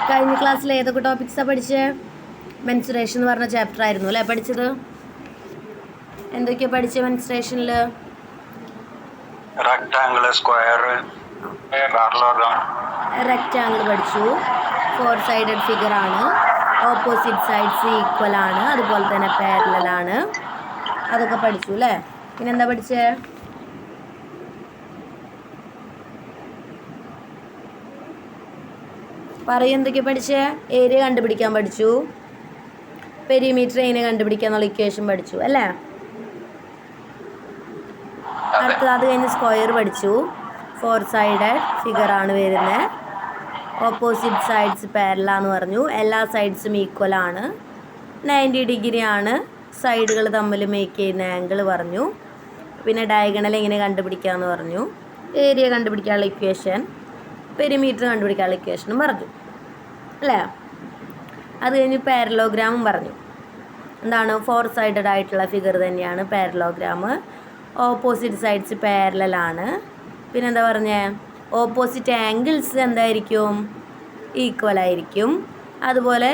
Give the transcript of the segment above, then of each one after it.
കഴിഞ്ഞ ക്ലാസ്സിൽ ഏതൊക്കെ ടോപ്പിക്സാണ് പഠിച്ചത്? മെൻസുറേഷൻ എന്ന് പറഞ്ഞ ചാപ്റ്റർ ആയിരുന്നു അല്ലേ പഠിച്ചത്? എന്തൊക്കെയാണ് പഠിച്ചത് മെൻസുറേഷനിൽ? റെക്ടാങ്കിൾ, സ്ക്വയർ, റെക്റ്റാങ്കിൾ പഠിച്ചു. 4 സൈഡഡ് ഫിഗർ ആണ്. ഓപ്പോസിറ്റ് സൈഡ്സ് ഈക്വൽ ആണ്, അതുപോലെ തന്നെ പാരലൽ ആണ്. അതൊക്കെ പഠിച്ചു അല്ലേ? പിന്നെന്താ പഠിച്ചേ? പറയും എന്തൊക്കെയാണ് പഠിച്ചേ? ഏരിയ കണ്ടുപിടിക്കാൻ പഠിച്ചു. പെരിമീറ്റർ എങ്ങനെ കണ്ടുപിടിക്കാന്നുള്ള ഇക്വേഷൻ പഠിച്ചു അല്ലേ? അടുത്തത് അത് കഴിഞ്ഞ് സ്ക്വയർ പഠിച്ചു. 4 സൈഡഡ് ഫിഗർ ആണ് വരുന്നത്. ഓപ്പോസിറ്റ് സൈഡ്സ് പാരലാന്ന് പറഞ്ഞു. എല്ലാ സൈഡ്സും ഈക്വൽ ആണ്. 90 ഡിഗ്രി ആണ് സൈഡുകൾ തമ്മിൽ മേക്ക് ചെയ്യുന്ന ആംഗിൾ പറഞ്ഞു. പിന്നെ ഡയഗണൽ എങ്ങനെ കണ്ടുപിടിക്കാമെന്ന് പറഞ്ഞു. ഏരിയ കണ്ടുപിടിക്കാനുള്ള ഇക്വേഷൻ, പെരിമീറ്റർ കണ്ടുപിടിക്കാനുള്ള ഇക്വേഷനും പറഞ്ഞു അല്ലേ? അത് കഴിഞ്ഞ് പാരലോഗ്രാമും പറഞ്ഞു. എന്താണ്? 4 സൈഡഡ് ആയിട്ടുള്ള ഫിഗർ തന്നെയാണ് പാരലോഗ്രാം. Opposite sides പാരലലാണ്. പിന്നെന്താ പറഞ്ഞേ? ഓപ്പോസിറ്റ് ആംഗിൾസ് എന്തായിരിക്കും? ഈക്വൽ ആയിരിക്കും. അതുപോലെ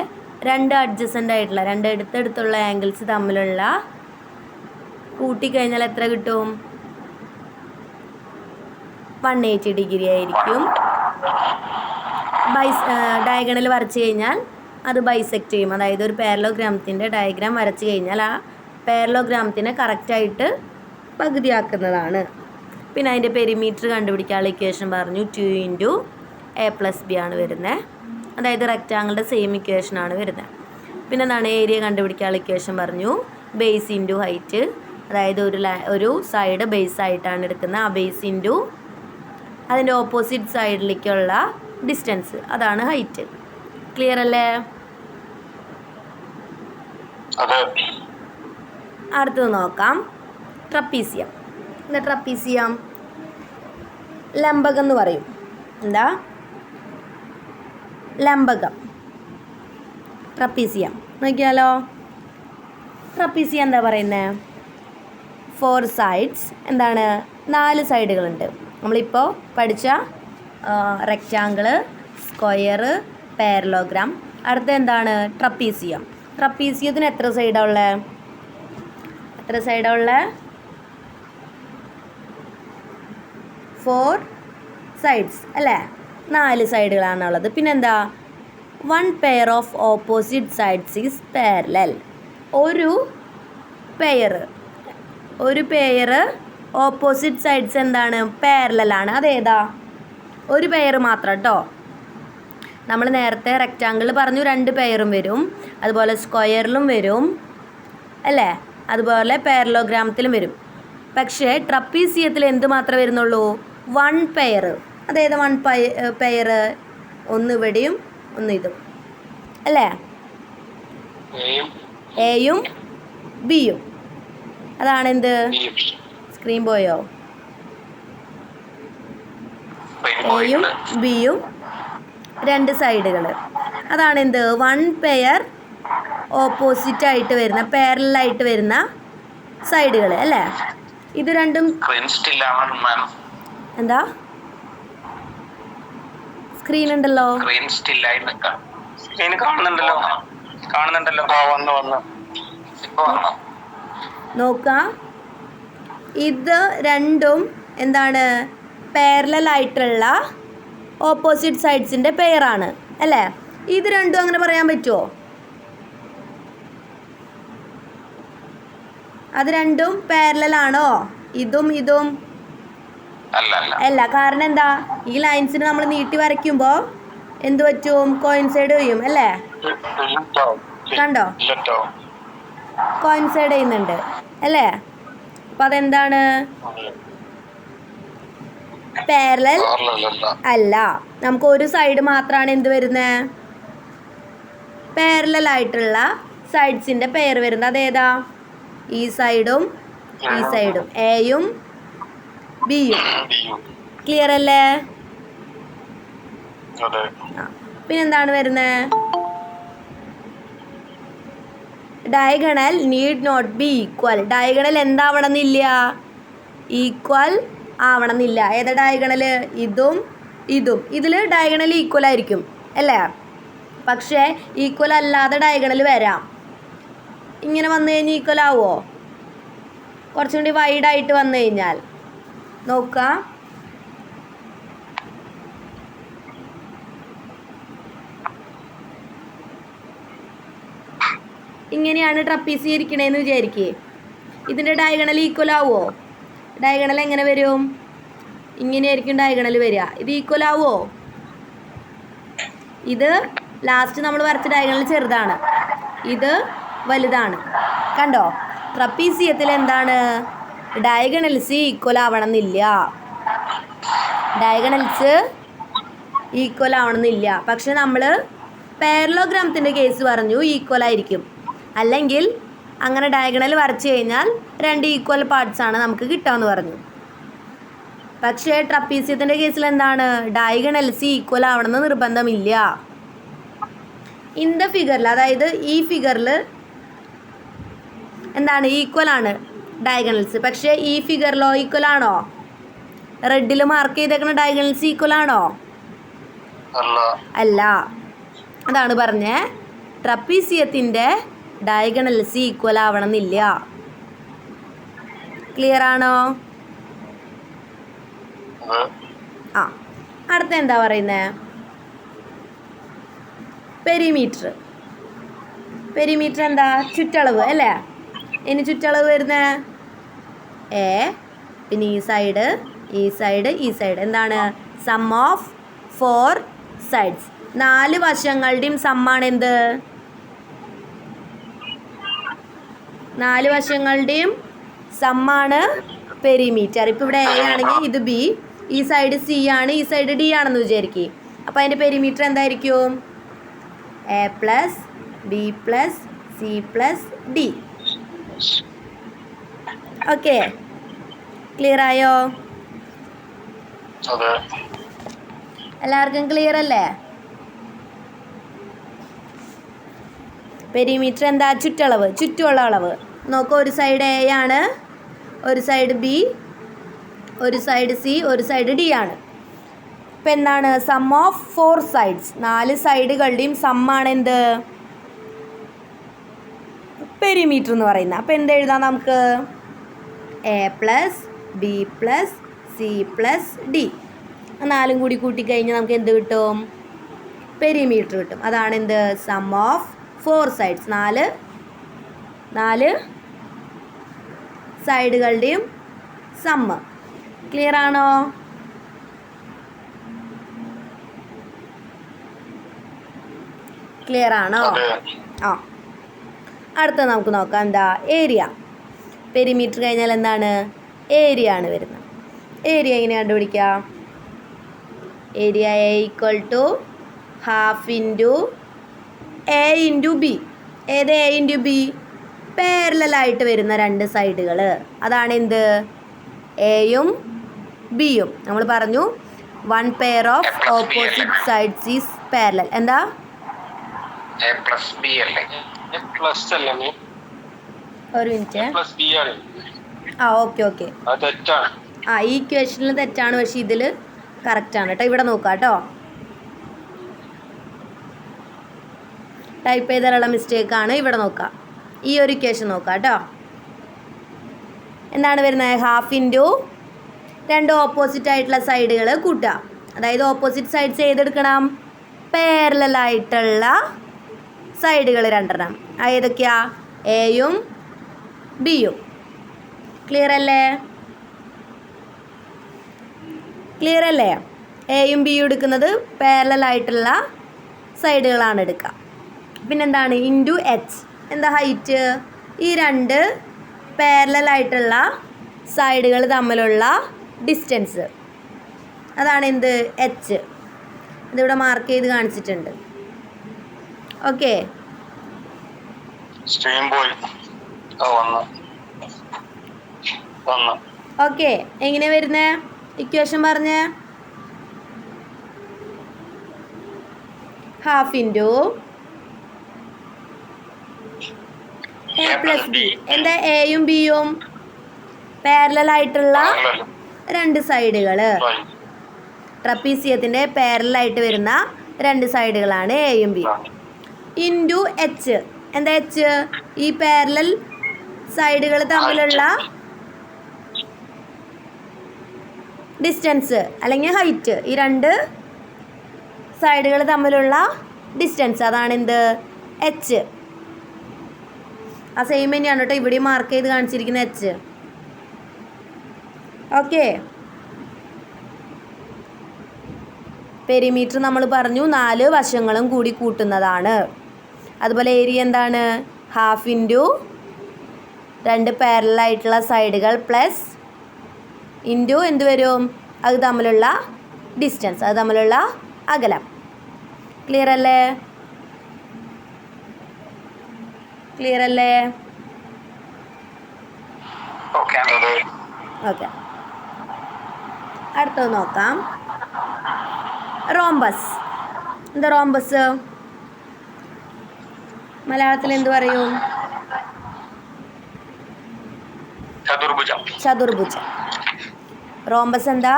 രണ്ട് അഡ്ജസൻ്റ് ആയിട്ടുള്ള, രണ്ട് അടുത്തടുത്തുള്ള ആംഗിൾസ് തമ്മിലുള്ള കൂട്ടിക്കഴിഞ്ഞാൽ എത്ര കിട്ടും? 180 ഡിഗ്രി ആയിരിക്കും. ഡയഗണൽ വരച്ച് കഴിഞ്ഞാൽ അത് ബൈസെക്റ്റ് ചെയ്യും. അതായത് ഒരു പാരലോഗ്രാമത്തിൻ്റെ ഡയഗ്രാം വരച്ച് കഴിഞ്ഞാൽ ആ പാരലോഗ്രാമത്തിനെ കറക്റ്റായിട്ട് പകുതിയാക്കുന്നതാണ്. പിന്നെ അതിൻ്റെ പെരിമീറ്റർ കണ്ടുപിടിക്കാനുള്ള ഇക്വേഷൻ പറഞ്ഞു. 2 × a+b ആണ് വരുന്നത്. അതായത് റെക്റ്റാങ്കിളുടെ സെയിം ഇക്വേഷനാണ് വരുന്നത്. പിന്നെ എന്താണ്? ഏരിയ കണ്ടുപിടിക്കാനുള്ള ഇക്വേഷൻ പറഞ്ഞു. Base into height. അതായത് ഒരു സൈഡ് ബേസ് ആയിട്ടാണ് എടുക്കുന്നത്. ആ ബേസ് ഇൻറ്റു അതിൻ്റെ ഓപ്പോസിറ്റ് സൈഡിലേക്കുള്ള ഡിസ്റ്റൻസ്, അതാണ് ഹൈറ്റ്. ക്ലിയർ അല്ലേ? അടുത്തത് നോക്കാം. ട്രപ്പീസിയം. എന്താ ട്രപ്പീസിയം? ലംബകം എന്ന് പറയും. എന്താ? ലംബകം. ട്രപ്പീസിയം നോക്കിയാലോ. ട്രപ്പീസിയം എന്താ പറയുന്നത്? 4 സൈഡ്സ്. എന്താണ്? 4 സൈഡുകളുണ്ട്. നമ്മളിപ്പോൾ പഠിച്ച റെക്റ്റാങ്കിള്, സ്ക്വയർ, പാരലോഗ്രാം. അടുത്ത എന്താണ്? ട്രപ്പീസിയം. ട്രപ്പീസിയത്തിന് എത്ര സൈഡാണ് ഉള്ളത്? എത്ര സൈഡാണ് ഉള്ളത്? 4 സൈഡ്സ് അല്ലേ? 4 സൈഡുകളാണുള്ളത്. പിന്നെന്താ? 1 pair of opposite sides is parallel. ഒരു പെയർ ഓപ്പോസിറ്റ് സൈഡ്സ് എന്താണ്? പാരലലാണ്. അതേതാ? ഒരു പെയർ മാത്രം കേട്ടോ. നമ്മൾ നേരത്തെ റെക്റ്റാങ്കിൾ പറഞ്ഞു 2 പെയറും വരും, അതുപോലെ സ്ക്വയറിലും വരും അല്ലേ? അതുപോലെ പാരലോഗ്രാമത്തിലും വരും. പക്ഷേ ട്രപ്പീസിയത്തിൽ എന്ത് മാത്രമേ വരുന്നുള്ളൂ? 1 പെയർ. അതേത് 1 പെയർ? ഒന്ന് ഇവിടെയും ഒന്ന് ഇതും അല്ലേ? എയും ബിയും. അതാണ് എന്ത്? സ്ക്രീൻ പോയോ? എയും ബിയും 2 സൈഡുകൾ. അതാണ് എന്ത്? 1 പെയർ ഓപ്പോസിറ്റ് ആയിട്ട് വരുന്ന, പാരലലായിട്ട് വരുന്ന സൈഡുകൾ അല്ലേ? ഇത് രണ്ടും എന്താ? സ്ക്രീൻ ഉണ്ടല്ലോ. നോക്കാം. ഇത് രണ്ടും എന്താണ്? പാരലലായിട്ടുള്ള ഓപ്പോസിറ്റ് സൈഡ്സിൻ്റെ പെയറാണ് അല്ലേ? ഇത് രണ്ടും അങ്ങനെ പറയാൻ പറ്റുമോ? അത് രണ്ടും പാരലലാണോ? ഇതും ഇതും അല്ല. കാരണം എന്താ? ഈ ലൈൻസിന് നമ്മൾ നീട്ടി വരയ്ക്കുമ്പോൾ എന്ത് പറ്റും? കോയിൻസൈഡ് ചെയ്യും അല്ലേ? കണ്ടോ? കോയിൻസൈഡ് ചെയ്യുന്നുണ്ട് അല്ലേ? അപ്പം അതെന്താണ്? പാരലൽ അല്ല. നമുക്ക് ഒരു സൈഡ് മാത്രമാണ് എന്ത് വരുന്നത്? പാരലലായിട്ടുള്ള സൈഡ്സിൻ്റെ പെയർ വരുന്നത്. അതേതാ? ഈ സൈഡും ഈ സൈഡും, എയും ബിയും. ക്ലിയർ അല്ലേ? പിന്നെന്താണ് വരുന്നത്? Diagonal need not be equal. Diagonal എന്താവണമെന്നില്ല? ഈക്വൽ ആവണമെന്നില്ല. ഏതാ ഡയഗണൽ? ഇതും ഇതും. ഇതിൽ ഡയഗണൽ ഈക്വൽ ആയിരിക്കും അല്ലേ? പക്ഷേ ഈക്വൽ അല്ലാതെ ഡയഗണൽ വരാം. ഇങ്ങനെ വന്നു കഴിഞ്ഞാൽ ഈക്വൽ ആവുമോ? കുറച്ചും കൂടി വൈഡായിട്ട് വന്നു കഴിഞ്ഞാൽ നോക്കാം. ഇങ്ങനെയാണ് ട്രപ്പീസി ഇരിക്കണേന്ന് വിചാരിക്കേ. ഇതിൻ്റെ ഡയഗണൽ ഈക്വൽ ആവുമോ? ഡയഗണൽ എങ്ങനെ വരും? ഇങ്ങനെയായിരിക്കും ഡയഗണൽ വരിക. ഇത് ഈക്വൽ ആവുമോ? ഇത് ലാസ്റ്റ് നമ്മൾ വരച്ച ഡയഗണൽ ചെറുതാണ്, ഇത് വലുതാണ്. കണ്ടോ? ട്രപ്പീസിയത്തിൽ എന്താണ്? ഡയഗണൽസ് ഈക്വൽ ആവണമെന്നില്ല. ഡയഗണൽസ് ഈക്വൽ ആവണമെന്നില്ല. പക്ഷെ നമ്മൾ പാരലോഗ്രാമത്തിൻ്റെ കേസ് പറഞ്ഞു ഈക്വൽ ആയിരിക്കും. അല്ലെങ്കിൽ അങ്ങനെ ഡയഗണൽ വരച്ച് കഴിഞ്ഞാൽ 2 ഈക്വൽ പാർട്സ് ആണ് നമുക്ക് കിട്ടാമെന്ന് പറഞ്ഞു. പക്ഷേ ട്രപ്പീസിയത്തിൻ്റെ കേസിൽ എന്താണ്? ഡയഗണൽസ് ഈക്വൽ ആവണമെന്ന് നിർബന്ധമില്ല. ഇൻ ദ ഫിഗറിൽ, അതായത് ഈ ഫിഗറിൽ എന്താണ്? ഈക്വൽ ആണ് ഡയഗണൽസ്. പക്ഷേ ഈ ഫിഗറിലോ ഈക്വൽ ആണോ? റെഡിൽ മാർക്ക് ചെയ്തേക്കുന്ന ഡയഗണൽസ് ഈക്വൽ ആണോ? അല്ല. അതാണ് പറഞ്ഞേ, ട്രപ്പീസിയത്തിൻ്റെ ഡയഗണൽസ് ഈക്വൽ ആവണമെന്നില്ല. ക്ലിയർ ആണോ? ആ, അടുത്ത എന്താ പറയുന്നത്? പെരിമീറ്റർ. പെരിമീറ്റർ എന്താ? ചുറ്റളവ് അല്ലേ? ഇനി ചുറ്റളവ് വരുന്നത് എ, പിന്നെ ഈ സൈഡ്, ഈ സൈഡ്, ഈ സൈഡ്. എന്താണ്? Sum of 4 sides. 4 വശങ്ങളുടെയും സമ്മാണ് എന്ത്? 4 വശങ്ങളുടെയും സമ്മാണ് പെരിമീറ്റർ. ഇപ്പോൾ ഇവിടെ എ ആണെങ്കിൽ ഇത് ബി, ഈ സൈഡ് സി ആണ്, ഈ സൈഡ് ഡി ആണെന്ന് വിചാരിക്കുക. അപ്പോൾ അതിൻ്റെ പെരിമീറ്റർ എന്തായിരിക്കും? A plus B plus C plus D. Okay, clear ആയോ? എല്ലാവർക്കും ക്ലിയർ അല്ലേ? പെരിമീറ്റർ എന്താ? ചുറ്റളവ്, ചുറ്റുമുള്ള അളവ്. നോക്കൂ, ഒരു സൈഡ് എ ആണ്, ഒരു സൈഡ് ബി, ഒരു സൈഡ് സി, ഒരു സൈഡ് ഡി ആണ്. ഇപ്പം എന്താണ്? Sum of 4 sides. 4 സൈഡുകളുടെയും സമ്മാണ് എന്ത്? പെരിമീറ്റർ എന്ന് പറയുന്നത്. അപ്പം എന്ത് എഴുതാം നമുക്ക്? A plus B plus C plus D. 4 കൂടി കൂട്ടിക്കഴിഞ്ഞാൽ നമുക്ക് എന്ത് കിട്ടും? പെരിമീറ്റർ കിട്ടും. അതാണ് എന്ത്? Sum of 4 sides. 4 സൈഡുകളുടെയും സമ്മ്. ക്ലിയർ ആണോ? ക്ലിയർ ആണോ? ആ, അടുത്ത നമുക്ക് നോക്കാം. എന്താ? ഏരിയ. പെരിമീറ്റർ കഴിഞ്ഞാൽ എന്താണ്? ഏരിയ ആണ് വരുന്നത്. ഏരിയ എങ്ങനെ കണ്ടുപിടിക്കാം? Area A equal to half into A into B. ഏത് എ ഇൻറ്റു ബി? പാരലലായിട്ട് വരുന്ന 2 സൈഡുകൾ. അതാണ് എന്ത്? എയും ബിയും. നമ്മൾ പറഞ്ഞു 1 pair of opposite sides is parallel. എന്താ? ഒരു മിനിറ്റ്. ആ, ഓക്കെ ഓക്കെ. ആ, ഈ ഇക്വേഷനിൽ തെറ്റാണ്, പക്ഷേ ഇതിൽ കറക്റ്റാണ് കേട്ടോ. ഇവിടെ നോക്കാം കേട്ടോ, ടൈപ്പ് ചെയ്താലുള്ള മിസ്റ്റേക്കാണ്. ഇവിടെ നോക്കാം, ഈ ഒരു ഇക്വേഷൻ നോക്കാം കേട്ടോ. എന്താണ് വരുന്നത്? ഹാഫ് ഇൻറ്റു 2 ഓപ്പോസിറ്റ് ആയിട്ടുള്ള സൈഡുകൾ കൂട്ടുക. അതായത് ഓപ്പോസിറ്റ് സൈഡ്സ് ഏതെടുക്കണം? പാരലലായിട്ടുള്ള സൈഡുകൾ 2 ഏതൊക്കെയാ? എയും ബിയും. ക്ലിയർ അല്ലേ? ക്ലിയർ അല്ലേ? എയും ബിയും എടുക്കുന്നത് പാരലലായിട്ടുള്ള സൈഡുകളാണ് എടുക്കുക. പിന്നെന്താണ്? Into H. എന്താ ഹൈറ്റ്? ഈ 2 പാരലലായിട്ടുള്ള സൈഡുകൾ തമ്മിലുള്ള ഡിസ്റ്റൻസ്. അതാണ് എന്ത്? എച്ച്. ഇതിവിടെ മാർക്ക് ചെയ്ത് കാണിച്ചിട്ടുണ്ട്. Okay, okay. എങ്ങനെ വരുന്നേ ഇക്വേഷൻ പറഞ്ഞേ? Half into A plus B. എന്താ? എയും ബിയും പാരലലായിട്ടുള്ള 2 സൈഡുകൾ. ട്രപ്പീസിയത്തിൻ്റെ പാരലലായിട്ട് വരുന്ന രണ്ട് സൈഡുകളാണ് എയും ബി. Into H. എന്താ എച്ച്? ഈ പാരലൽ സൈഡുകൾ തമ്മിലുള്ള ഡിസ്റ്റൻസ് അല്ലെങ്കിൽ ഹൈറ്റ്. ഈ രണ്ട് സൈഡുകൾ തമ്മിലുള്ള ഡിസ്റ്റൻസ്, അതാണ് എന്ത്? എച്ച്. ആ സെയിം തന്നെയാണ് കേട്ടോ ഇവിടെ മാർക്ക് ചെയ്ത് കാണിച്ചിരിക്കുന്ന എച്ച്. ഓക്കെ. പെരിമീറ്റർ നമ്മൾ പറഞ്ഞു 4 വശങ്ങളും കൂടി കൂട്ടുന്നതാണ്. അതുപോലെ ഏരിയ എന്താണ്? ഹാഫ് ഇൻറ്റു 2 പാരലായിട്ടുള്ള സൈഡുകൾ പ്ലസ് ഇൻറ്റു എന്ത് വരും? അത് തമ്മിലുള്ള ഡിസ്റ്റൻസ്, അത് തമ്മിലുള്ള അകലം. ക്ലിയർ അല്ലേ? ക്ലിയർ അല്ലേ? ഓക്കെ. അടുത്തത് നോക്കാം. റോംബസ്. എന്താ റോംബസ്? മലയാളത്തിൽ എന്ത് പറയും? ചതുർഭുജം. റോംബസ് എന്താ?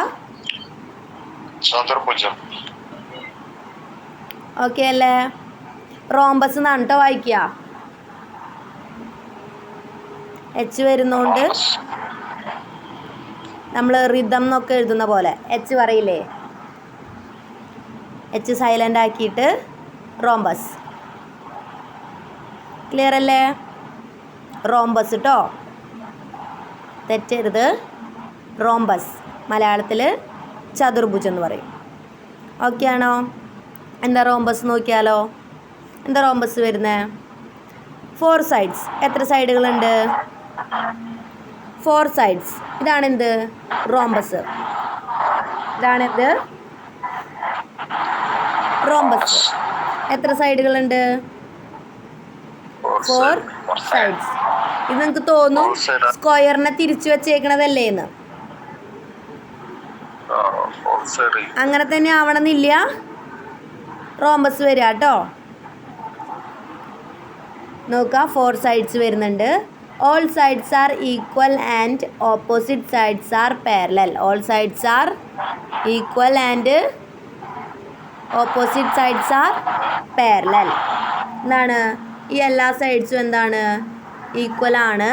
ചതുർഭുജം. ഓക്കെ അല്ലേ? റോംബസ് എന്നാണ് കേട്ടോ വായിക്കുക. എച്ച് വരുന്നോണ്ട് നമ്മൾ റിതം എന്നൊക്കെ എഴുതുന്ന പോലെ എച്ച് പറയില്ലേ? എച്ച് സൈലൻ്റ് ആക്കിയിട്ട് റോംബസ്. ക്ലിയർ അല്ലേ? റോംബസ് കേട്ടോ, തെറ്റരുത്. റോംബസ് മലയാളത്തിൽ ചതുർഭുജം എന്ന് പറയും. ഓക്കെ ആണോ? എന്താ റോംബസ് നോക്കിയാലോ? എന്താ റോംബസ് വരുന്നത്? 4 സൈഡ്സ്. എത്ര സൈഡുകളുണ്ട്? 4 സൈഡ്സ്. ഇതാണെന്ത്? റോംബസ്. ഇതാണെന്ത്? റോംബസ്. എത്ര സൈഡുകളുണ്ട്? 4 സൈഡ്സ്. ഇത് നിങ്ങൾക്ക് തോന്നും സ്ക്വയറിനെ തിരിച്ചു വെച്ചേക്കണതല്ലേ എന്ന്. അങ്ങനെ തന്നെ ആവണമെന്നില്ല റോംബസ് വരിക കേട്ടോ. നോക്കുക, 4 സൈഡ്സ് വരുന്നുണ്ട്. All sides are equal and opposite sides are parallel. All sides are equal and opposite sides are parallel. എന്താണ്? ഈ എല്ലാ സൈഡ്സും എന്താണ്? ഈക്വൽ ആണ്.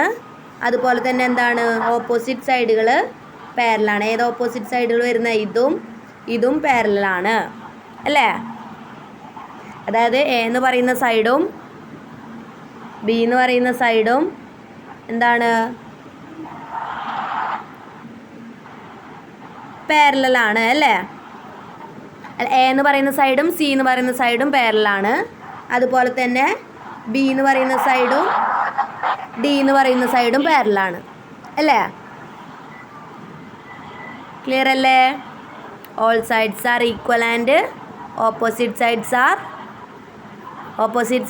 അതുപോലെ തന്നെ എന്താണ്? ഓപ്പോസിറ്റ് സൈഡുകൾ പാരലാണ്. ഏത് ഓപ്പോസിറ്റ് സൈഡുകൾ വരുന്നത്? ഇതും പാരലാണ് അല്ലേ? അതായത് എ എന്ന് പറയുന്ന സൈഡും ബി എന്ന് പറയുന്ന സൈഡും എന്താണ്? പാരലാണ് അല്ലേ? എ എന്ന് പറയുന്ന സൈഡും സി എന്ന് പറയുന്ന സൈഡും പാരലാണ്. അതുപോലെ തന്നെ ബി എന്ന് പറയുന്ന സൈഡും ഡി എന്ന് പറയുന്ന സൈഡും പാരലാണ് അല്ലേ? ക്ലിയർ അല്ലേ? All sides are equal and opposite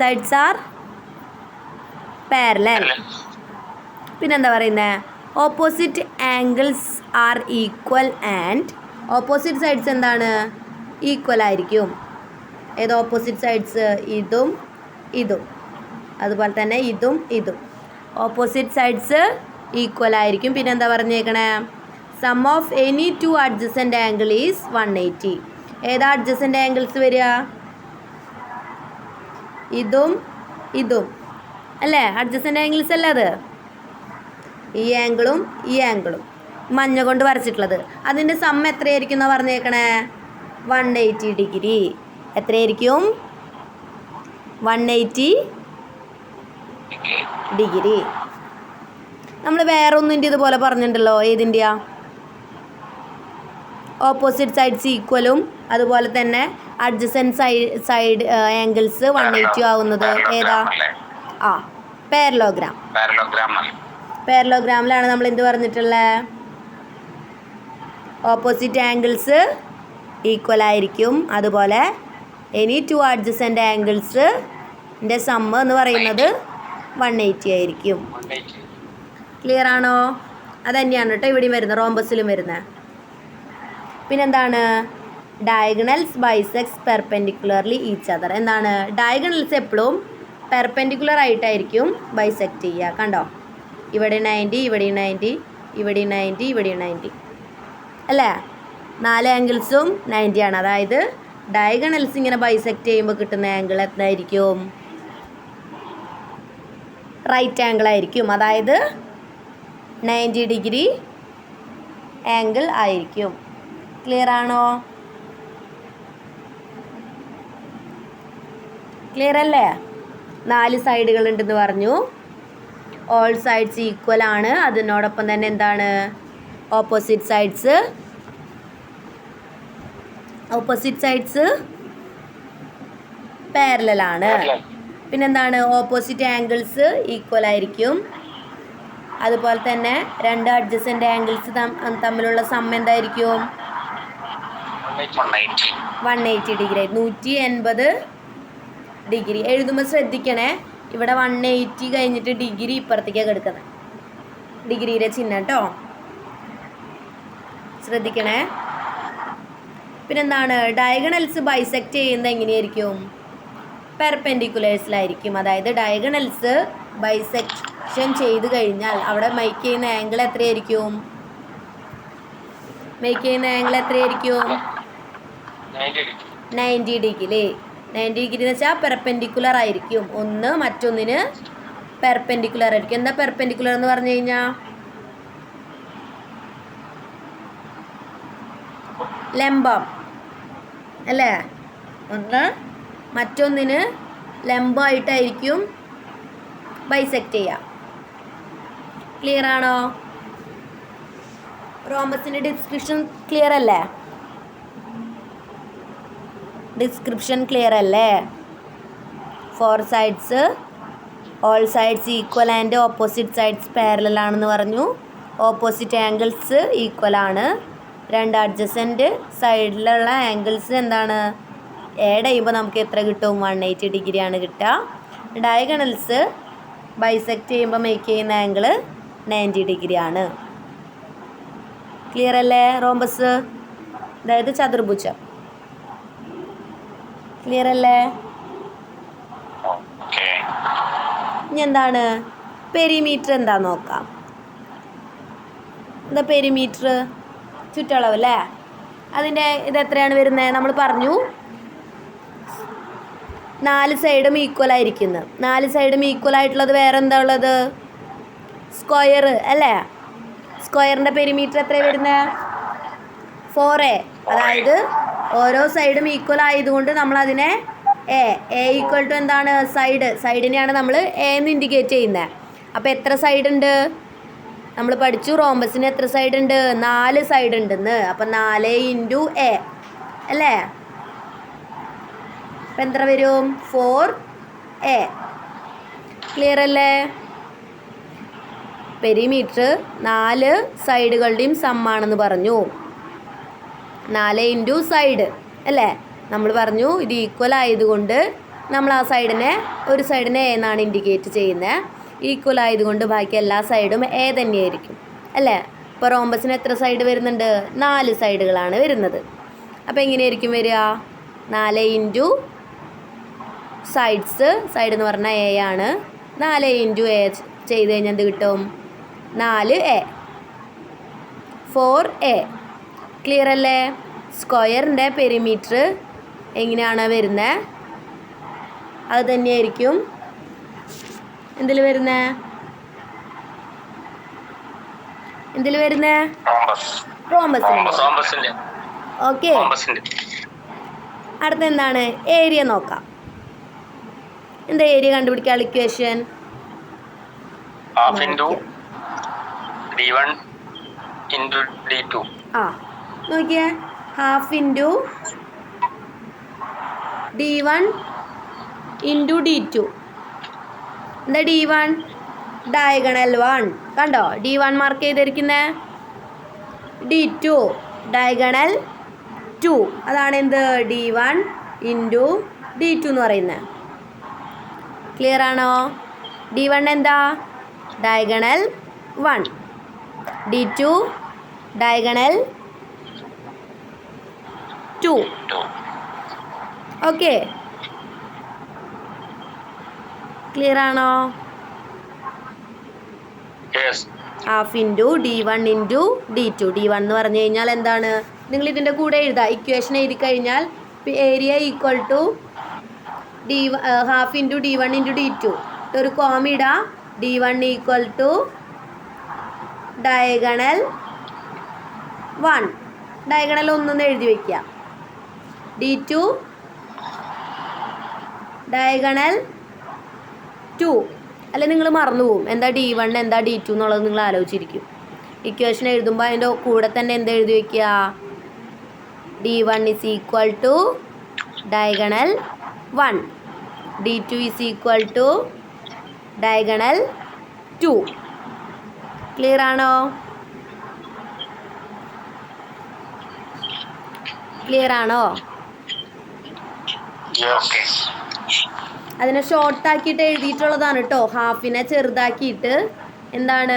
sides are parallel. പിന്നെന്താ പറയുന്നത്? Opposite angles are equal and opposite sides എന്താണ്? ഈക്വൽ ആയിരിക്കും. ഏത് ഓപ്പോസിറ്റ് സൈഡ്സ്? ഇതും അതുപോലെ തന്നെ ഇതും ഓപ്പോസിറ്റ് സൈഡ്സ് ഈക്വൽ ആയിരിക്കും. പിന്നെന്താ പറഞ്ഞേക്കണേ? Sum of any 2 adjacent angle is 180. ഏതാ അഡ്ജസൻ്റ് ആംഗിൾസ് വരിക? ഇതും അല്ലേ? അഡ്ജസൻ്റ് ആംഗിൾസ് അല്ലേ അത്? ഈ ആംഗിളും മഞ്ഞ കൊണ്ട് വരച്ചിട്ടുള്ളത്. അതിൻ്റെ സം എത്രയായിരിക്കും എന്നാണ് പറഞ്ഞേക്കണേ? 180 ഡിഗ്രി. എത്രയായിരിക്കും? 180 ഡിഗ്രി. നമ്മൾ വേറെ ഒന്നിൻ്റെ ഇതുപോലെ പറഞ്ഞിട്ടുണ്ടല്ലോ. ഏതിൻ്റെയാ? ഓപ്പോസിറ്റ് സൈഡ്സ് ഈക്വലും അതുപോലെ തന്നെ അഡ്ജസൻറ്റ് സൈഡ് ആംഗിൾസ് 180 ആവുന്നത് ഏതാ? പാരലോഗ്രാമിലാണ് നമ്മൾ എന്ത് പറഞ്ഞിട്ടുള്ളത്? ഓപ്പോസിറ്റ് ആംഗിൾസ് ഈക്വൽ ആയിരിക്കും. അതുപോലെ എനി 2 അഡ്ജസൻ്റ് ആംഗിൾസിൻ്റെ സമ്മ് എന്ന് പറയുന്നത് 180 ആയിരിക്കും. ക്ലിയർ ആണോ? അത് തന്നെയാണ് കേട്ടോ ഇവിടെയും വരുന്നത്, റോംബസിലും വരുന്നത്. പിന്നെന്താണ്? Diagonals bisects perpendicularly each other. എന്താണ്? ഡയഗണൽസ് എപ്പോഴും പെർപെൻഡിക്കുലർ ആയിട്ടായിരിക്കും ബൈസെക്റ്റ് ചെയ്യുക. കണ്ടോ? ഇവിടെ 90, ഇവിടെ 90, ഇവിടെ 90, ഇവിടെ 90 അല്ലേ? 4 ആംഗിൾസും 90 ആണ്. അതായത് ഡയഗണൽസ് ഇങ്ങനെ ബൈസെക്റ്റ് ചെയ്യുമ്പോൾ കിട്ടുന്ന ആംഗിൾ എന്തായിരിക്കും? റൈറ്റ് ആംഗിൾ ആയിരിക്കും. അതായത് 90 ഡിഗ്രി ആംഗിൾ ആയിരിക്കും. ക്ലിയർ ആണോ? ക്ലിയർ അല്ലേ? 4 സൈഡുകൾ ഉണ്ടെന്ന് പറഞ്ഞു. ഓൾ സൈഡ്സ് ഈക്വൽ ആണ്. അതിനോടൊപ്പം തന്നെ എന്താണ്? ഓപ്പോസിറ്റ് സൈഡ്സ് പാരലൽ ആണ്. പിന്നെന്താണ്? ഓപ്പോസിറ്റ് ആംഗിൾസ് ഈക്വൽ ആയിരിക്കും. അതുപോലെ തന്നെ 2 അഡ്ജസൻ്റ് ആംഗിൾസ് തമ്മിലുള്ള സം എന്തായിരിക്കും? 180 ഡിഗ്രി. 180 ഡിഗ്രി. എഴുതുമ്പോൾ ശ്രദ്ധിക്കണേ, ഇവിടെ 180 കഴിഞ്ഞിട്ട് ഡിഗ്രി ഇപ്പുറത്തേക്കാണ് കിടക്കുന്നത്. ഡിഗ്രിയുടെ ചിഹ്നം കേട്ടോ, ശ്രദ്ധിക്കണേ. പിന്നെന്താണ്? ഡയഗണൽസ് ബൈസെക്റ്റ് ചെയ്യുന്നത് എങ്ങനെയായിരിക്കും? പെർപെൻഡിക്കുലേഴ്സിലായിരിക്കും. അതായത് ഡയഗണൽസ് ബൈസെക്ഷൻ ചെയ്ത് കഴിഞ്ഞാൽ അവിടെ മേക്ക് ചെയ്യുന്ന ആംഗിൾ എത്രയായിരിക്കും? 90 ഡിഗ്രി. 90 ഡിഗ്രി എന്ന് വെച്ചാൽ പെർപെൻഡിക്കുലർ ആയിരിക്കും. ഒന്ന് മറ്റൊന്നിന് പെർപെൻഡിക്കുലർ ആയിരിക്കും. എന്താ പെർപെൻഡിക്കുലർ എന്ന് പറഞ്ഞു കഴിഞ്ഞാൽ? ലംബം അല്ലേ? ഒന്ന് മറ്റൊന്നിന് ലംബമായിട്ടായിരിക്കും ബൈസെക്റ്റ് ചെയ്യുക. ക്ലിയർ ആണോ? റോംബസിൻ്റെ ഡിസ്ക്രിപ്ഷൻ ക്ലിയർ അല്ലേ? ക്ലിയർ അല്ലേ? 4 sides, all sides equal and opposite sides parallel ആണെന്ന് പറഞ്ഞു. ഓപ്പോസിറ്റ് ആംഗിൾസ് ഈക്വൽ ആണ്. 2 അഡ്ജസൻ്റ് സൈഡിലുള്ള ആംഗിൾസ് എന്താണ്? ആഡ് ചെയ്യുമ്പോൾ നമുക്ക് എത്ര കിട്ടും? 180 ഡിഗ്രിയാണ് കിട്ടുക. ഡയഗണൽസ് ബൈസെക്റ്റ് ചെയ്യുമ്പോൾ മേക്ക് ചെയ്യുന്ന ആംഗിൾ 90 ഡിഗ്രിയാണ്. ക്ലിയർ അല്ലേ? റോംബസ് അതായത് ചതുർഭുജം. ക്ലിയർ അല്ലേ? ഇനി എന്താണ്? പെരിമീറ്റർ എന്താന്ന് നോക്കാം. എന്താ പെരിമീറ്റർ? ചുറ്റളവ് അല്ലേ? അതിൻ്റെ ഇത് എത്രയാണ് വരുന്നത്? നമ്മൾ പറഞ്ഞു 4 സൈഡും ഈക്വൽ ആയിരിക്കുന്നു. 4 സൈഡും ഈക്വൽ ആയിട്ടുള്ളത് വേറെ എന്താ ഉള്ളത്? സ്ക്വയർ അല്ലേ? സ്ക്വയറിൻ്റെ പെരിമീറ്റർ എത്രയാണ് വരുന്നത്? 4a. അതായത് ഓരോ സൈഡും ഈക്വൽ ആയതുകൊണ്ട് നമ്മളതിനെ എ ഈക്വൽ ടു എന്താണ്? സൈഡിനെയാണ് നമ്മൾ എ എന്ന് ഇൻഡിക്കേറ്റ് ചെയ്യുന്നത്. അപ്പോൾ എത്ര സൈഡ് ഉണ്ട്? നമ്മൾ പഠിച്ചു റോംബസിന് എത്ര സൈഡ് ഉണ്ട്? 4 സൈഡ് ഉണ്ടെന്ന്. അപ്പം 4 × a അല്ലേ? അപ്പം എത്ര വരും? 4a. ക്ലിയർ അല്ലേ? പെരിമീറ്റർ 4 സൈഡുകളുടെയും സമ്മാണെന്ന് പറഞ്ഞു. 4 × സൈഡ് അല്ലേ? നമ്മൾ പറഞ്ഞു ഇത് ഈക്വൽ ആയതുകൊണ്ട് നമ്മൾ ആ സൈഡിനെ ഒരു സൈഡിനെ എ എന്നാണ് ഇൻഡിക്കേറ്റ് ചെയ്യുന്നത്. ഈക്വൽ ആയതുകൊണ്ട് ബാക്കി എല്ലാ സൈഡും എ തന്നെയായിരിക്കും അല്ലേ? ഇപ്പോൾ റോംബസിന് എത്ര സൈഡ് വരുന്നുണ്ട്? 4 സൈഡുകളാണ് വരുന്നത്. അപ്പോൾ എങ്ങനെയായിരിക്കും വരിക? 4 × സൈഡ് എന്ന് പറഞ്ഞാൽ എ ആണ്. 4 × എ ചെയ്ത് കഴിഞ്ഞാൽ എന്ത് കിട്ടും? 4a. 4a. ക്ലിയർ അല്ലേ? സ്ക്വയറിൻ്റെ പെരിമീറ്റർ എങ്ങനെയാണ് വരുന്നത്? അത് തന്നെയായിരിക്കും എന്തിൽ വരുന്നത്? റോംബസിൻ്റെ. ഓക്കെ, അടുത്ത എന്താണ്? ഏരിയ നോക്കാം. എന്താ ഏരിയ കണ്ടുപിടിക്കാനുള്ള ഇക്വേഷൻ? d1 into d2. നോക്കിയേ, ½ × d1 × d2. എന്താ d1? ഡയഗണൽ 1. കണ്ടോ? d1 മാർക്ക് ചെയ്തിരിക്കുന്നത്. d2 diagonal 2. അതാണ് എന്ത്? d1 × d2 എന്ന് പറയുന്നത്. ക്ലിയർ ആണോ? d1 എന്താ? Diagonal 1. d2 diagonal 2. Okay, clear ആണോ? ½ × d1 × d2. d1 എന്ന് പറഞ്ഞു കഴിഞ്ഞാൽ എന്താണ്? നിങ്ങൾ ഇതിൻ്റെ കൂടെ എഴുതുക. ഇക്വേഷൻ എഴുതി കഴിഞ്ഞാൽ area equal to half into D1 into D2. ഒരു കോമ ഇടാം. D1 equal to diagonal 1. Diagonal 1 എഴുതി വയ്ക്കുക. D2 diagonal 2. അല്ലെ നിങ്ങൾ മറന്നു പോകും എന്താ D1 എന്താ D2 എന്നുള്ളത് നിങ്ങൾ ആലോചിച്ചിരിക്കും. ഇക്വേഷൻ എഴുതുമ്പോൾ അതിൻ്റെ കൂടെ തന്നെ എന്ത് എഴുതി വയ്ക്കുക? D1 is equal to diagonal 1. D2 is equal to diagonal 2. Clear ആണോ? ക്ലിയർ ആണോ? അതിനെ ഷോർട്ടാക്കിയിട്ട് എഴുതിയിട്ടുള്ളതാണ് കേട്ടോ. ഹാഫിനെ ചെറുതാക്കിയിട്ട് എന്താണ്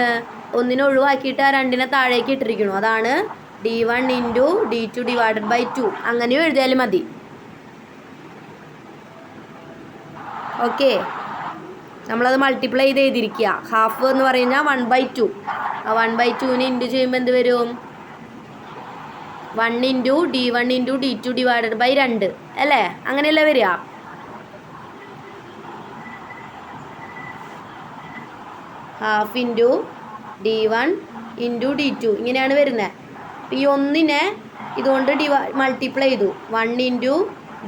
ഒന്നിനെ ഒഴിവാക്കിയിട്ട് ആ രണ്ടിനെ താഴേക്ക് ഇട്ടിരിക്കണു. അതാണ് D1 into D2 divided by 2. അങ്ങനെയും എഴുതിയാലും മതി. ഓക്കെ, നമ്മളത് മൾട്ടിപ്ലൈ ചെയ്ത് എഴുതിയിരിക്കുക. ഹാഫ് എന്ന് പറഞ്ഞാൽ 1/2. ആ 1/2നെ ഇൻറ്റു ചെയ്യുമ്പോൾ എന്ത് വരും? 1 into D1 into D2 divided by 2 അല്ലേ? അങ്ങനെയല്ലേ വരിക? Half into D1 into D2 ഇങ്ങനെയാണ് വരുന്നത്. അപ്പോൾ ഈ ഒന്നിനെ ഇതുകൊണ്ട് മൾട്ടിപ്ലൈ ചെയ്തു. 1 into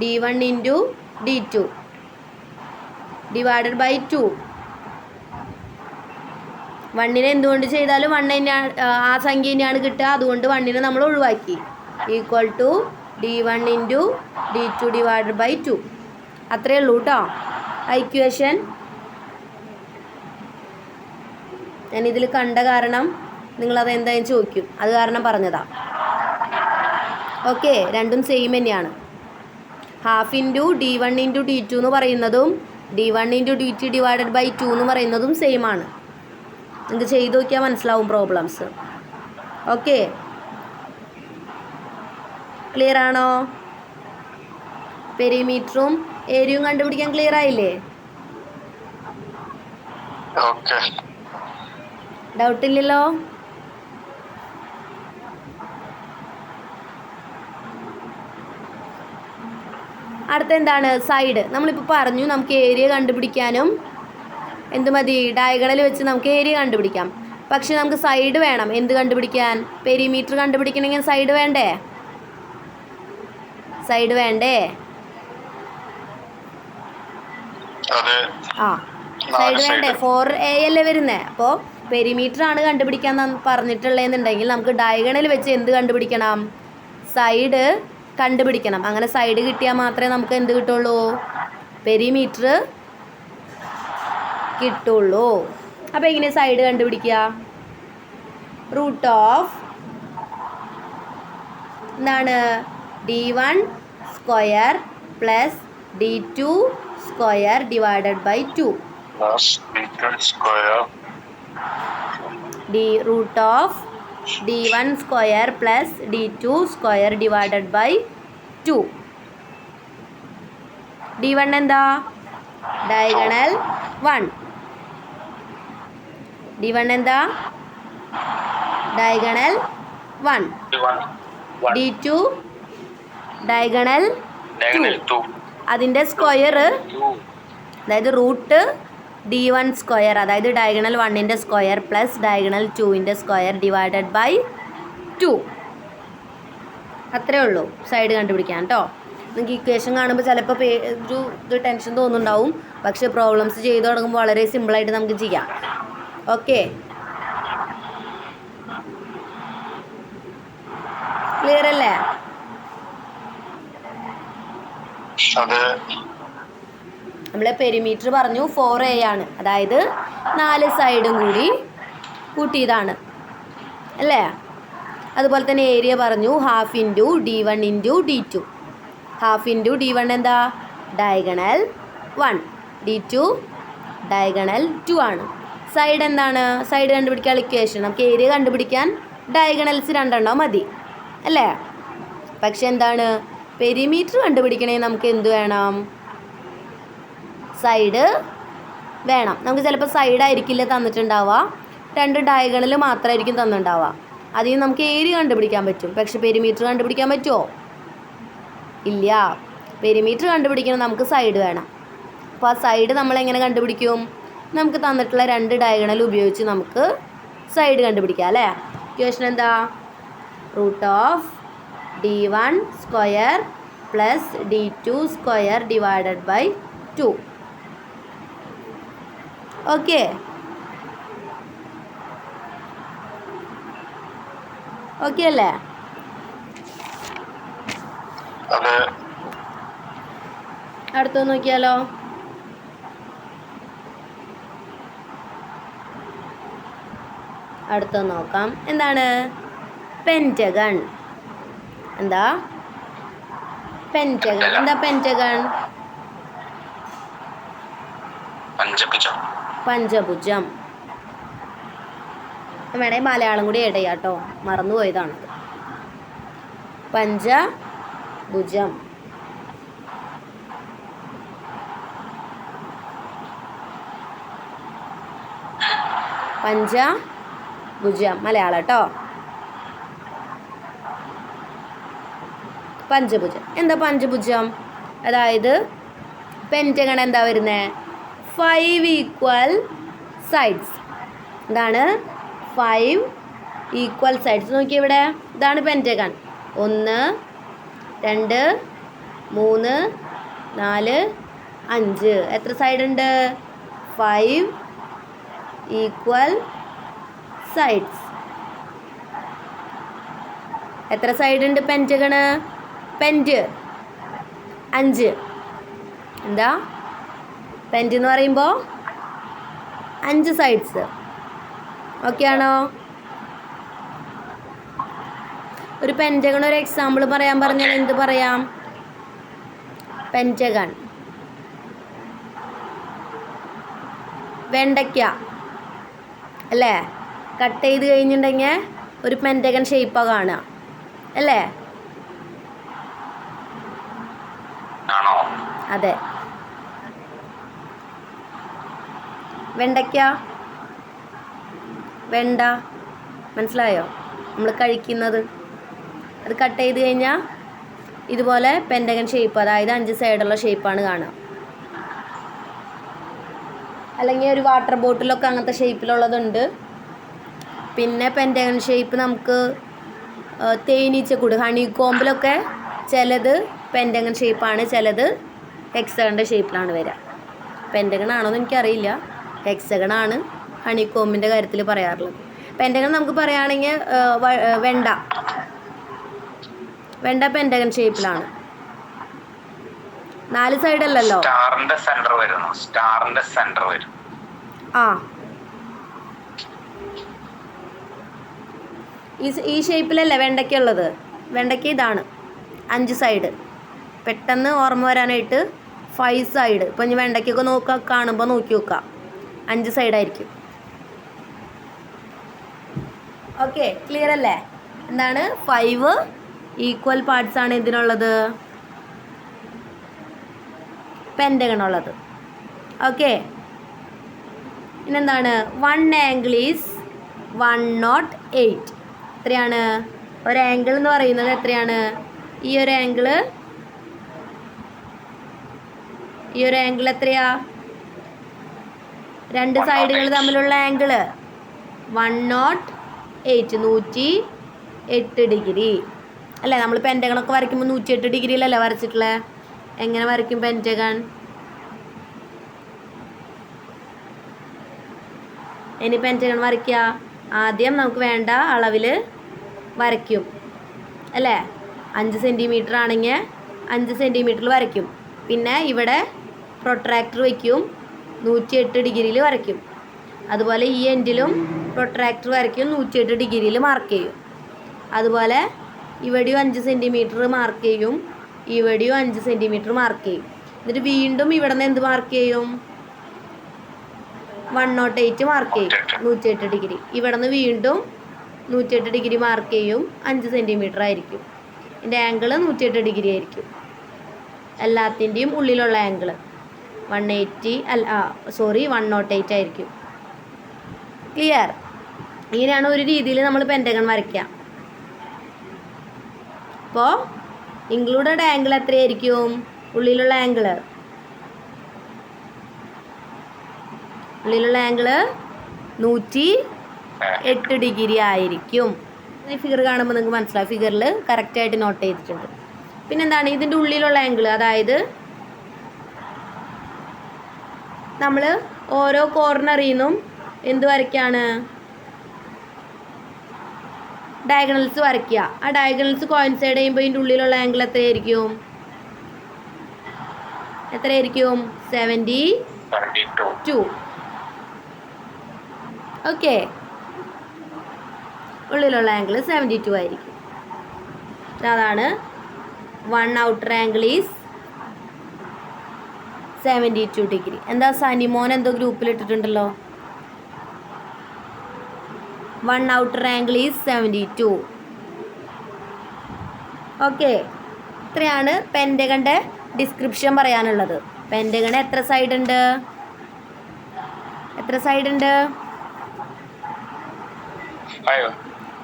D1 into D2 divided by 2. 1നെ എന്തുകൊണ്ട് ചെയ്താലും 1 തന്നെയാണ്, ആ സംഖ്യ തന്നെയാണ് കിട്ടുക. അതുകൊണ്ട് 1നെ നമ്മൾ ഒഴിവാക്കി. Equal to D1 into D2 divided by 2. അത്രയേ ഉള്ളൂ കേട്ടോ ഇക്വേഷൻ. ഞാനിതിൽ കണ്ട കാരണം നിങ്ങളത് എന്തായാലും ചോദിക്കും, അത് കാരണം പറഞ്ഞതാണ്. ഓക്കെ, രണ്ടും സെയിം തന്നെയാണ്. Half into D1 into D2 എന്ന് പറയുന്നതും D1 into D2 divided by 2 എന്ന് പറയുന്നതും സെയിം ആണ്. നിങ്ങൾക്ക് ചെയ്ത് നോക്കിയാൽ മനസ്സിലാവും പ്രോബ്ലംസ്. ഓക്കെ, ക്ലിയർ ആണോ? പെരിമീറ്ററും ഏരിയയും കണ്ടുപിടിക്കാൻ ക്ലിയർ ആയില്ലേ? ഡൗട്ടില്ലല്ലോ? അടുത്ത എന്താണ്? സൈഡ്. നമ്മളിപ്പോൾ പറഞ്ഞു നമുക്ക് ഏരിയ കണ്ടുപിടിക്കാനും എന്ത് മതി? ഡയഗണൽ വെച്ച് നമുക്ക് ഏരിയ കണ്ടുപിടിക്കാം. പക്ഷെ നമുക്ക് സൈഡ് വേണം. എന്ത് കണ്ടുപിടിക്കാൻ? പെരിമീറ്റർ കണ്ടുപിടിക്കണമെങ്കിൽ സൈഡ് വേണ്ടേ? സൈഡ് വേണ്ടേ? ആ, സൈഡ് വേണ്ടേ? 4A അല്ലേ വരുന്നത്. അപ്പോൾ പെരിമീറ്റർ ആണ് കണ്ടുപിടിക്കാൻ പറഞ്ഞിട്ടുള്ളതെന്നുണ്ടെങ്കിൽ നമുക്ക് ഡയഗണൽ വെച്ച് എന്ത് കണ്ടുപിടിക്കണം? സൈഡ് കണ്ടുപിടിക്കണം. അങ്ങനെ സൈഡ് കിട്ടിയാൽ മാത്രമേ നമുക്ക് എന്ത് കിട്ടുള്ളൂ? പെരിമീറ്റർ കിട്ടുള്ളൂ. അപ്പോൾ എങ്ങനെ സൈഡ് കണ്ടുപിടിക്കുക? റൂട്ട് ഓഫ് എന്താണ്? D1 square plus D2 square divided by 2. Root of D1 square plus D2 square divided by 2. D1 എന്താ? ഡയഗണൽ 1. D1 എന്താ? ഡയഗണൽ 1. D2 diagonal 2. അതിൻ്റെ സ്ക്വയർ അതായത് റൂട്ട് D1 സ്ക്വയർ അതായത് ഡയഗണൽ 1ൻ്റെ സ്ക്വയർ പ്ലസ് ഡയഗണൽ 2ൻ്റെ square divided by 2. അത്രേ ഉള്ളൂ side കണ്ടുപിടിക്കാൻ കേട്ടോ. നിങ്ങൾക്ക് ഇക്വേഷൻ കാണുമ്പോൾ ചിലപ്പോൾ ഒരു ടെൻഷൻ തോന്നുന്നുണ്ടാവും. പക്ഷേ പ്രോബ്ലംസ് ചെയ്ത് തുടങ്ങുമ്പോൾ വളരെ സിമ്പിളായിട്ട് നമുക്ക് ചെയ്യാം. ഓക്കെ, ക്ലിയർ അല്ലേ? നമ്മൾ പെരിമീറ്റർ പറഞ്ഞു 4A ആണ്. അതായത് 4 സൈഡും കൂടി കൂട്ടിയതാണ് അല്ലേ? അതുപോലെ തന്നെ ഏരിയ പറഞ്ഞു half into D1 into D2. Half into D1 എന്താ? ഡയഗണൽ 1. D2 ഡയഗണൽ 2 ആണ്. സൈഡ് എന്താണ്? സൈഡ് കണ്ടുപിടിക്കാൻ ഇക്വേഷൻ നമുക്ക് ഏരിയ കണ്ടുപിടിക്കാൻ ഡയഗണൽസ് 2 മതി അല്ലേ? പക്ഷെ എന്താണ്? പെരിമീറ്റർ കണ്ടുപിടിക്കണേ നമുക്ക് എന്ത് വേണം? സൈഡ് വേണം. നമുക്ക് ചിലപ്പോൾ സൈഡായിരിക്കില്ല തന്നിട്ടുണ്ടാവുക, 2 ഡയഗണൽ മാത്രമായിരിക്കും തന്നിട്ടുണ്ടാവുക. അതിൽ നമുക്ക് ഏരിയ കണ്ടുപിടിക്കാൻ പറ്റും. പക്ഷെ പെരിമീറ്റർ കണ്ടുപിടിക്കാൻ പറ്റുമോ? ഇല്ല. പെരിമീറ്റർ കണ്ടുപിടിക്കണം, നമുക്ക് സൈഡ് വേണം. അപ്പോൾ ആ സൈഡ് നമ്മളെങ്ങനെ കണ്ടുപിടിക്കും? നമുക്ക് തന്നിട്ടുള്ള 2 ഡയഗണൽ ഉപയോഗിച്ച് നമുക്ക് സൈഡ് കണ്ടുപിടിക്കാം അല്ലേ? ഇക്വേഷൻ എന്താ? √d1 square plus d2 square divided by 2. Okay, okay അല്ലേ? അടുത്ത നോക്കിയാലോ. അടുത്ത നോക്കാം. എന്താണ്? പെൻറ്റഗൺ. എന്താ പെൻറ്റഗൺ? എന്താ പെൻറ്റഗൺ? പഞ്ചഭുജം. വേണേ മലയാളം കൂടി ആഡ് ചെയ്യാം കേട്ടോ, മറന്നുപോയതാണ്. പഞ്ചഭുജം. പഞ്ചഭുജം മലയാളം കേട്ടോ. പഞ്ചഭുജം. എന്താ പഞ്ചഭുജം? അതായത് പെൻറ്റഗൺ എന്താ വരുന്നത്? 5 ഈക്വൽ സൈഡ്സ്. എന്താണ്? 5 ഈക്വൽ സൈഡ്സ്. നോക്കി ഇവിടെ, ഇതാണ് പെൻറ്റഗൺ. 1 2 3 4 5. എത്ര സൈഡ് ഉണ്ട്? 5 ഈക്വൽ സൈഡ്സ്. എത്ര സൈഡ് ഉണ്ട് പെൻറ്റഗണ്? പെൻറ്റ് 5. എന്താ പെൻറ്റ് എന്ന് പറയുമ്പോൾ 5 സൈഡ്സ്. ഓക്കെ ആണോ? ഒരു പെൻറ്റഗൺ ഒരു എക്സാമ്പിൾ പറയാൻ പറഞ്ഞാൽ എന്ത് പറയാം? പെൻറ്റഗൺ വെണ്ടയ്ക്ക അല്ലേ? കട്ട് ചെയ്ത് കഴിഞ്ഞിട്ടുണ്ടെങ്കിൽ ഒരു പെൻറ്റഗൺ ഷേപ്പാണ് കാണുക അല്ലേ? അതെ. വെണ്ടയ്ക്ക, വെണ്ട, മനസ്സിലായോ? നമ്മൾ കഴിക്കുന്നത്. അത് കട്ട് ചെയ്ത് കഴിഞ്ഞാൽ ഇതുപോലെ പെൻറ്റഗൺ ഷേപ്പ്, അതായത് 5 സൈഡുള്ള ഷേപ്പാണ് കാണുക. അല്ലെങ്കിൽ ഒരു വാട്ടർ ബോട്ടിലൊക്കെ അങ്ങനത്തെ ഷേപ്പിലുള്ളതുണ്ട്. പിന്നെ പെൻറ്റഗൺ ഷേപ്പ് നമുക്ക് തേനീച്ചക്കൂട്, ഹണി കോമ്പിലൊക്കെ ചിലത് പെൻറ്റഗൺ ഷേപ്പാണ്, ചിലത് ഹെക്സഗണിൻ്റെ ഷേപ്പിലാണ് വരിക. പെൻറ്റഗൺ ആണോയെന്ന് എനിക്കറിയില്ല. ഹെക്സഗണാണ് ഹണി കോമ്പിൻ്റെ കാര്യത്തിൽ പറയാറുള്ളത്. പെൻറ്റഗൺ നമുക്ക് പറയുകയാണെങ്കിൽ വെണ്ട പെൻറ്റഗൺ ഷേപ്പിലാണ്. 4 സൈഡ് അല്ലല്ലോ. ആ, ഈ ഷേപ്പിലല്ലേ വെണ്ടയ്ക്ക ഉള്ളത്? വെണ്ടയ്ക്ക ഇതാണ് 5 സൈഡ്. പെട്ടെന്ന് ഓർമ്മ വരാനായിട്ട് 5 സൈഡ്. ഇപ്പം ഇനി വെണ്ടയ്ക്കൊക്കെ കാണുമ്പോൾ നോക്കി നോക്കാം, 5 സൈഡായിരിക്കും. ഓക്കെ, ക്ലിയർ അല്ലേ? എന്താണ്? 5 ഈക്വൽ പാർട്സ് ആണ് ഇതിനുള്ളത്, പെൻറ്റഗൺ ഉള്ളത്. ഓക്കെ, പിന്നെന്താണ്? 1 ആംഗിൾ ഈസ് 108. എത്രയാണ് ഒരു ആംഗിൾ എന്ന് പറയുന്നത്? എത്രയാണ് ഈ ഒരു ആംഗിള്? ഈ ഒരു ആംഗിൾ എത്രയാ? 2 സൈഡുകൾ തമ്മിലുള്ള ആംഗിള് 108, 108 ഡിഗ്രി അല്ലേ? നമ്മൾ പെൻറ്റഗണൊക്കെ വരയ്ക്കുമ്പോൾ 108 ഡിഗ്രിയിലല്ലേ വരച്ചിട്ടുള്ളത്? എങ്ങനെ വരയ്ക്കും പെൻറ്റഗൺ? ഇനി പെൻറ്റഗൺ വരയ്ക്കുക. ആദ്യം നമുക്ക് വേണ്ട അളവിൽ വരയ്ക്കും അല്ലേ? 5 സെൻറ്റിമീറ്റർ ആണെങ്കിൽ 5 സെൻറ്റിമീറ്ററിൽ വരയ്ക്കും. പിന്നെ ഇവിടെ പ്രൊട്രാക്ടർ വയ്ക്കും, 108 ഡിഗ്രിയിൽ വരയ്ക്കും. അതുപോലെ ഈ എൻഡിലും പ്രൊട്രാക്ടർ വരയ്ക്കും, 108 ഡിഗ്രിയിൽ മാർക്ക് ചെയ്യും. അതുപോലെ ഇവിടെയും 5 സെൻറ്റിമീറ്റർ മാർക്ക് ചെയ്യും, ഇവിടെയും 5 സെൻറ്റിമീറ്റർ മാർക്ക് ചെയ്യും. എന്നിട്ട് വീണ്ടും ഇവിടെ നിന്ന് എന്ത് മാർക്ക് ചെയ്യും? 108 മാർക്ക് ചെയ്യും, 108 ഡിഗ്രി. ഇവിടെ നിന്ന് വീണ്ടും 108 ഡിഗ്രി മാർക്ക് ചെയ്യും, 5 സെൻറ്റിമീറ്റർ ആയിരിക്കും. ഇതിൻ്റെ ആംഗിള് 108 ഡിഗ്രി ആയിരിക്കും. എല്ലാത്തിൻ്റെയും ഉള്ളിലുള്ള ആംഗിള് 108 ആയിരിക്കും. ക്ലിയർ? ഇങ്ങനെയാണ് ഒരു രീതിയിൽ നമ്മൾ പെൻറ്റഗൺ വരയ്ക്കുക. അപ്പോൾ ഇൻക്ലൂഡഡ് ആംഗിൾ എത്രയായിരിക്കും? ഉള്ളിലുള്ള ആംഗിള് 108 ഡിഗ്രി ആയിരിക്കും. ഈ ഫിഗർ കാണുമ്പോൾ നിങ്ങൾക്ക് മനസ്സിലാവും. ഫിഗറിൽ കറക്റ്റായിട്ട് നോട്ട് ചെയ്തിട്ടുണ്ട്. പിന്നെന്താണ് ഇതിൻ്റെ ഉള്ളിലുള്ള ആംഗിൾ? അതായത് നമ്മൾ ഓരോ കോർണറിൽ നിന്നും എന്ത് വരയ്ക്കാണ്? ഡയഗണൽസ് വരയ്ക്കുക. ആ ഡയഗണൽസ് കോയിൻസൈഡ് ചെയ്യുമ്പോൾ ഇതിൻ്റെ ഉള്ളിലുള്ള ആംഗിൾ എത്രയായിരിക്കും? 72. ഓക്കെ, ഉള്ളിലുള്ള ആംഗിൾ 72 ആയിരിക്കും. അതാണ് 1 ഔട്ടർ ആംഗിൾ ഈസ് 72 ഡിഗ്രി. എന്താ സനിമോൻ എന്തോ ഗ്രൂപ്പിൽ ഇട്ടിട്ടുണ്ടല്ലോ. 1 ഔട്ടർ ആംഗിൾ ഈസ് 72. ഓക്കെ, ഇത്രയാണ് പെൻറ്റഗണിൻ്റെ ഡിസ്ക്രിപ്ഷൻ പറയാനുള്ളത്. പെൻറ്റഗണ് എത്ര സൈഡ് ഉണ്ട്?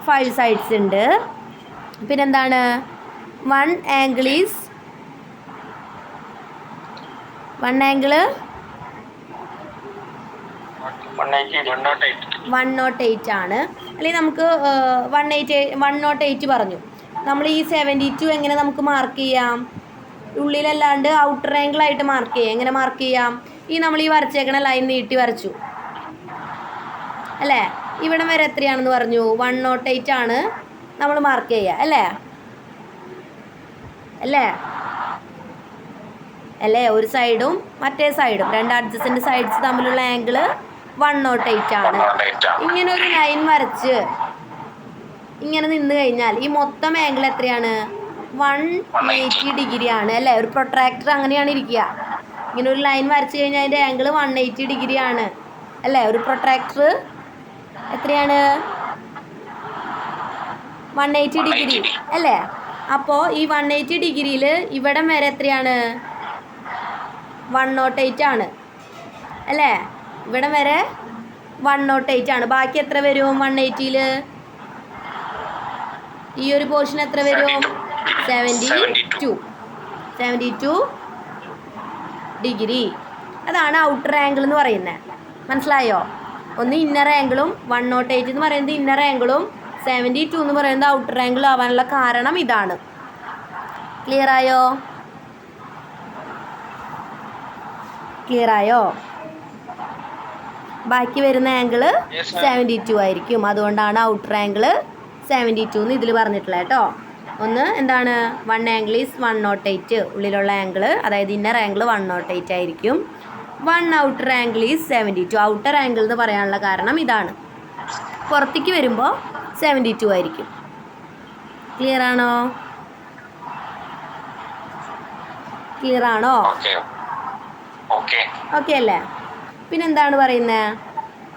5 സൈഡ്സ് ഉണ്ട്. പിന്നെന്താണ്? 1 ആംഗിൾ 108 ആണ്. അല്ലെങ്കിൽ നമുക്ക് 108 പറഞ്ഞു. നമ്മൾ ഈ 72 എങ്ങനെ നമുക്ക് മാർക്ക് ചെയ്യാം? ഉള്ളിലല്ലാണ്ട് ഔട്ടർ ആംഗിൾ ആയിട്ട് മാർക്ക് ചെയ്യാം. എങ്ങനെ മാർക്ക് ചെയ്യാം? ഈ നമ്മൾ ഈ വരച്ചേക്കണ ലൈൻ നീട്ടി വരച്ചു അല്ലേ? ഇവിടം വരെ എത്രയാണെന്ന് പറഞ്ഞു? 108 ആണ് നമ്മൾ മാർക്ക് ചെയ്യുക അല്ലേ? ഒരു സൈഡും മറ്റേ സൈഡും, രണ്ട് അഡ്ജസ്റ്റൻ്റ് സൈഡ്സ് തമ്മിലുള്ള ആംഗിൾ 108 ആണ്. ഇങ്ങനെ ഒരു ലൈൻ വരച്ച് ഇങ്ങനെ നിന്ന് കഴിഞ്ഞാൽ ഈ മൊത്തം ആംഗിൾ എത്രയാണ്? 180 ഡിഗ്രി ആണ് അല്ലേ? ഒരു പ്രൊട്രാക്ടർ അങ്ങനെയാണ് ഇരിക്കുക. ഇങ്ങനെ ഒരു ലൈൻ വരച്ച് കഴിഞ്ഞാൽ അതിൻ്റെ ആംഗിൾ 180 ഡിഗ്രി ആണ് അല്ലേ? ഒരു പ്രൊട്രാക്ടർ എത്രയാണ്? 180 ഡിഗ്രി അല്ലേ? അപ്പോൾ ഈ 180 ഡിഗ്രിയിൽ ഇവിടം വരെ എത്രയാണ്? 108 ആണ് അല്ലേ? ഇവിടം വരെ 108 ആണ്. ബാക്കി എത്ര വരും 180ൽ? ഈ ഒരു പോർഷൻ എത്ര വരും? 72 ഡിഗ്രി. അതാണ് ഔട്ടർ ആംഗിൾ എന്ന് പറയുന്നത്. മനസ്സിലായോ? ഒന്ന് ഇന്നർ ആംഗിളും 108 എന്ന് പറയുന്നത് ഇന്നർ ആംഗിളും 72 എന്ന് പറയുന്നത് ഔട്ടർ ആംഗിൾ ആവാനുള്ള കാരണം ഇതാണ്. ക്ലിയർ ആയോ? ബാക്കി വരുന്ന ആംഗിൾ 72 ആയിരിക്കും. അതുകൊണ്ടാണ് ഔട്ടർ ആംഗിൾ 72 എന്ന് ഇതിൽ പറഞ്ഞിട്ടുള്ളത് കേട്ടോ. ഒന്ന് എന്താണ്? 1 ആംഗിൾ ഈസ് 108. ഉള്ളിലുള്ള ആംഗിൾ അതായത് ഇന്നർ ആംഗിൾ 108 ആയിരിക്കും. 1 outer angle is 72. Outer angle എന്ന് പറയാനുള്ള കാരണം ഇതാണ്. പുറത്തേക്ക് വരുമ്പോൾ 72 ആയിരിക്കും. ക്ലിയർ ആണോ? ഓക്കെ അല്ലേ? പിന്നെന്താണ് പറയുന്നത്?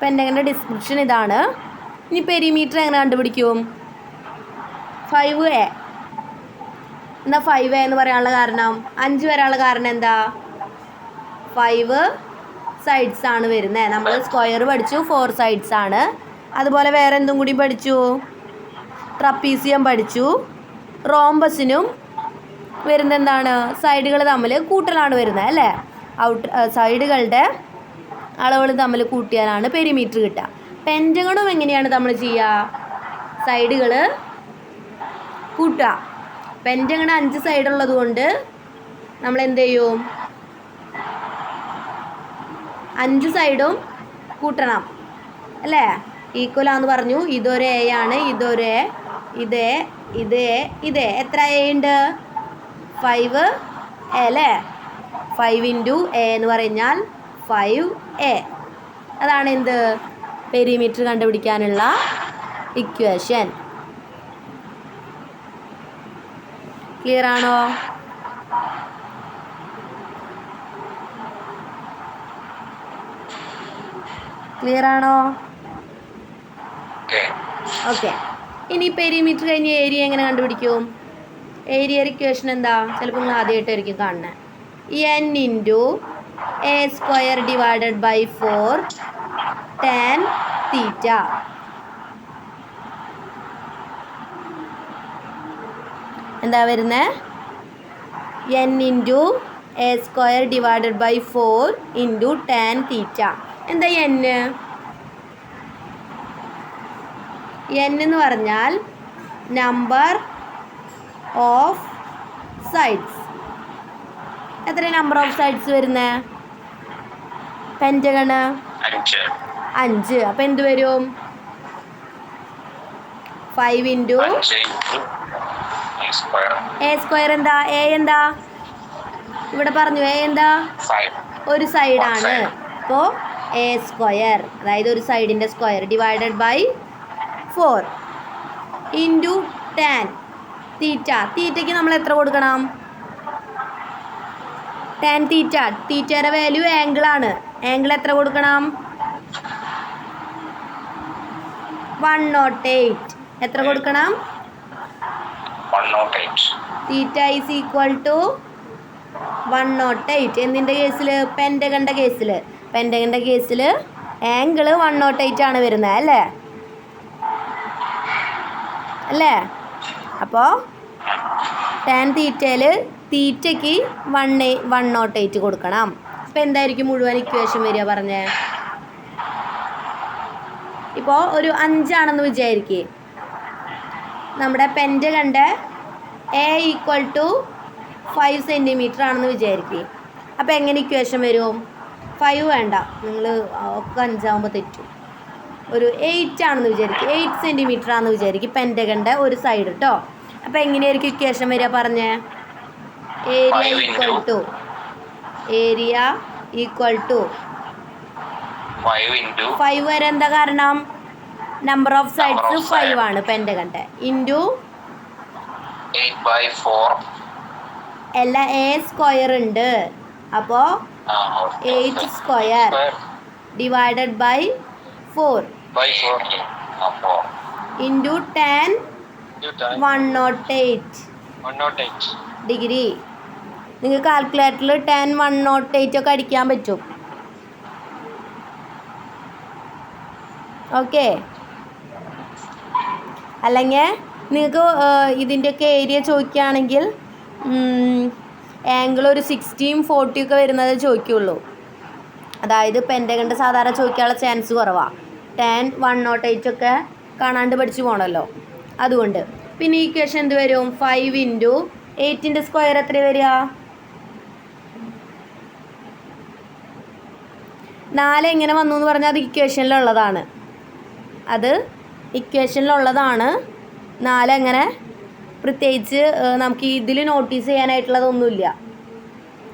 പെൻറ്റഗണിൻ്റെ ഡിസ്ക്രിപ്ഷൻ ഇതാണ്. ഇനി പെരിമീറ്റർ എങ്ങനെ കണ്ടുപിടിക്കും? 5A. എന്താ 5A എന്ന് പറയാനുള്ള കാരണം? 5 വരാനുള്ള കാരണം എന്താ? 5 സൈഡ്സ് ആണ് വരുന്നത്. നമ്മൾ സ്ക്വയർ പഠിച്ചു, 4 സൈഡ്സ് ആണ്. അതുപോലെ വേറെ എന്തും കൂടി പഠിച്ചു? ട്രപ്പീസിയം പഠിച്ചു. റോംബസിനും വരുന്നത് എന്താണ്? സൈഡുകൾ തമ്മിൽ കൂട്ടലാണ് വരുന്നത് അല്ലേ? സൈഡുകളുടെ അളവുകൾ തമ്മിൽ കൂട്ടിയാലാണ് പെരിമീറ്റർ കിട്ടുക. പെൻറ്റഗണും എങ്ങനെയാണ് നമ്മൾ ചെയ്യുക? സൈഡുകൾ കൂട്ടുക. പെൻറ്റഗൺ 5 സൈഡുള്ളത് കൊണ്ട് നമ്മൾ എന്ത് ചെയ്യും? 5 സൈഡും കൂട്ടണം അല്ലേ? ഈക്വലാന്ന് പറഞ്ഞു. ഇതൊരു എ ആണ്, ഇതൊരു എ, ഇത് എത്ര എ ഉണ്ട്? 5A അല്ലേ? 5 × A എന്ന് പറഞ്ഞാൽ 5A. അതാണ് എന്ത്? പെരിമീറ്റർ കണ്ടുപിടിക്കാനുള്ള ഇക്വേഷൻ. ക്ലിയർ ആണോ? ഓക്കെ. ഇനി പെരിമീറ്റർ കഴിഞ്ഞ് ഏരിയ എങ്ങനെ കണ്ടുപിടിക്കും? ഏരിയ ഇക്വേഷൻ എന്താ? ചിലപ്പോൾ നിങ്ങൾ ആദ്യമായിട്ടായിരിക്കും കാണുന്നത്. n × A² / 4 tan θ. എന്താ വരുന്നത്? n × A square divided by 4 into tan theta. എന്താ എൻ? എൻ എന്ന് പറഞ്ഞാൽ നമ്പർ ഓഫ് സൈഡ്സ്. എത്ര നമ്പർ ഓഫ് സൈഡ്സ് വരുന്നത് പെൻറ്റഗണ്? 5. അപ്പം എന്ത് വരും? 5 ഇൻറ്റു എ സ്ക്വയർ എന്താ? എ എന്താ ഇവിടെ പറഞ്ഞു? എ എന്താ? ഒരു സൈഡാണ്. അപ്പോൾ എ സ്ക്വയർ, അതായത് ഒരു സൈഡിൻ്റെ square, divided by 4 into tan theta. തീറ്റയ്ക്ക് നമ്മൾ എത്ര കൊടുക്കണം? ടാൻ തീറ്റ, തീറ്റയുടെ വാല്യൂ ആംഗിളാണ്. ആംഗിൾ എത്ര കൊടുക്കണം? 108. എത്ര കൊടുക്കണം? 108. Theta is equal to 108. എന്തിൻ്റെ കേസിൽ? പെൻറ്റഗണിൻ്റെ കേസിൽ. പെൻറ്റഗണിൻ്റെ കേസിൽ ആംഗിൾ 108 ആണ് വരുന്നത്, അല്ലേ? അല്ലേ? അപ്പോൾ ടാൻ തീറ്റയിൽ തീറ്റയ്ക്ക് 108 കൊടുക്കണം. അപ്പോൾ എന്തായിരിക്കും മുഴുവൻ ഇക്വേഷൻ വരിക പറഞ്ഞേ? ഇപ്പോൾ ഒരു 5 ആണെന്ന് വിചാരിക്കുക. നമ്മുടെ പെൻറ്റഗണിൻ്റെ എ ഈക്വൽ ടു 5 സെൻറ്റിമീറ്റർ ആണെന്ന് വിചാരിക്കുക. അപ്പോൾ എങ്ങനെ ഇക്വേഷൻ വരും? 5 വേണ്ട, നിങ്ങൾ ഒക്കെ 5 ആകുമ്പോൾ തെറ്റും. ഒരു 8 ആണെന്ന് വിചാരിക്കുക. 8 സെൻറ്റിമീറ്റർ ആണെന്ന് വിചാരിക്കുക പെൻറ്റഗണിൻ്റെ ഒരു സൈഡ് കേട്ടോ. അപ്പോൾ എങ്ങനെയായിരിക്കും ഇക്വേഷൻ വരിക പറഞ്ഞേ? ഏരിയ ഈക്വൽ ടു 5 വരെ. എന്താ കാരണം? നമ്പർ ഓഫ് സൈഡ്സ് 5 ആണ് പെൻറ്റഗണിൻ്റെ. ഇൻറ്റു അല്ല, എ സ്ക്വയർ ഉണ്ട്. അപ്പോൾ 8 square divided by 4 into tan 108 degree. നിങ്ങൾക്ക് കാൽക്കുലേറ്ററിൽ ടാൻ 108 ഒക്കെ അടിക്കാൻ പറ്റും. ഓക്കെ. അല്ലെങ്കിൽ നിങ്ങൾക്ക് ഇതിൻ്റെയൊക്കെ ഏരിയ ചോദിക്കുകയാണെങ്കിൽ ആംഗിൾ ഒരു 16, 40 ഒക്കെ വരുന്നത് ചോദിക്കുള്ളൂ. അതായത് പെൻറ്റഗണിൻ്റെ സാധാരണ ചോദിക്കാനുള്ള ചാൻസ് കുറവാണ്. ടാൻ 108 ഒക്കെ കാണാണ്ട് പഠിച്ചു പോകണമല്ലോ, അതുകൊണ്ട്. പിന്നെ ഈ ഇക്വേഷൻ എന്ത് വരും? 5 ഇൻറ്റു 8ൻ്റെ സ്ക്വയർ എത്ര വരിക? 4 എങ്ങനെ വന്നു എന്ന് പറഞ്ഞാൽ അത് ഇക്വേഷനിലുള്ളതാണ്. 4 അങ്ങനെ പ്രത്യേകിച്ച് നമുക്ക് ഇതിൽ നോട്ടീസ് ചെയ്യാനായിട്ടുള്ളതൊന്നുമില്ല.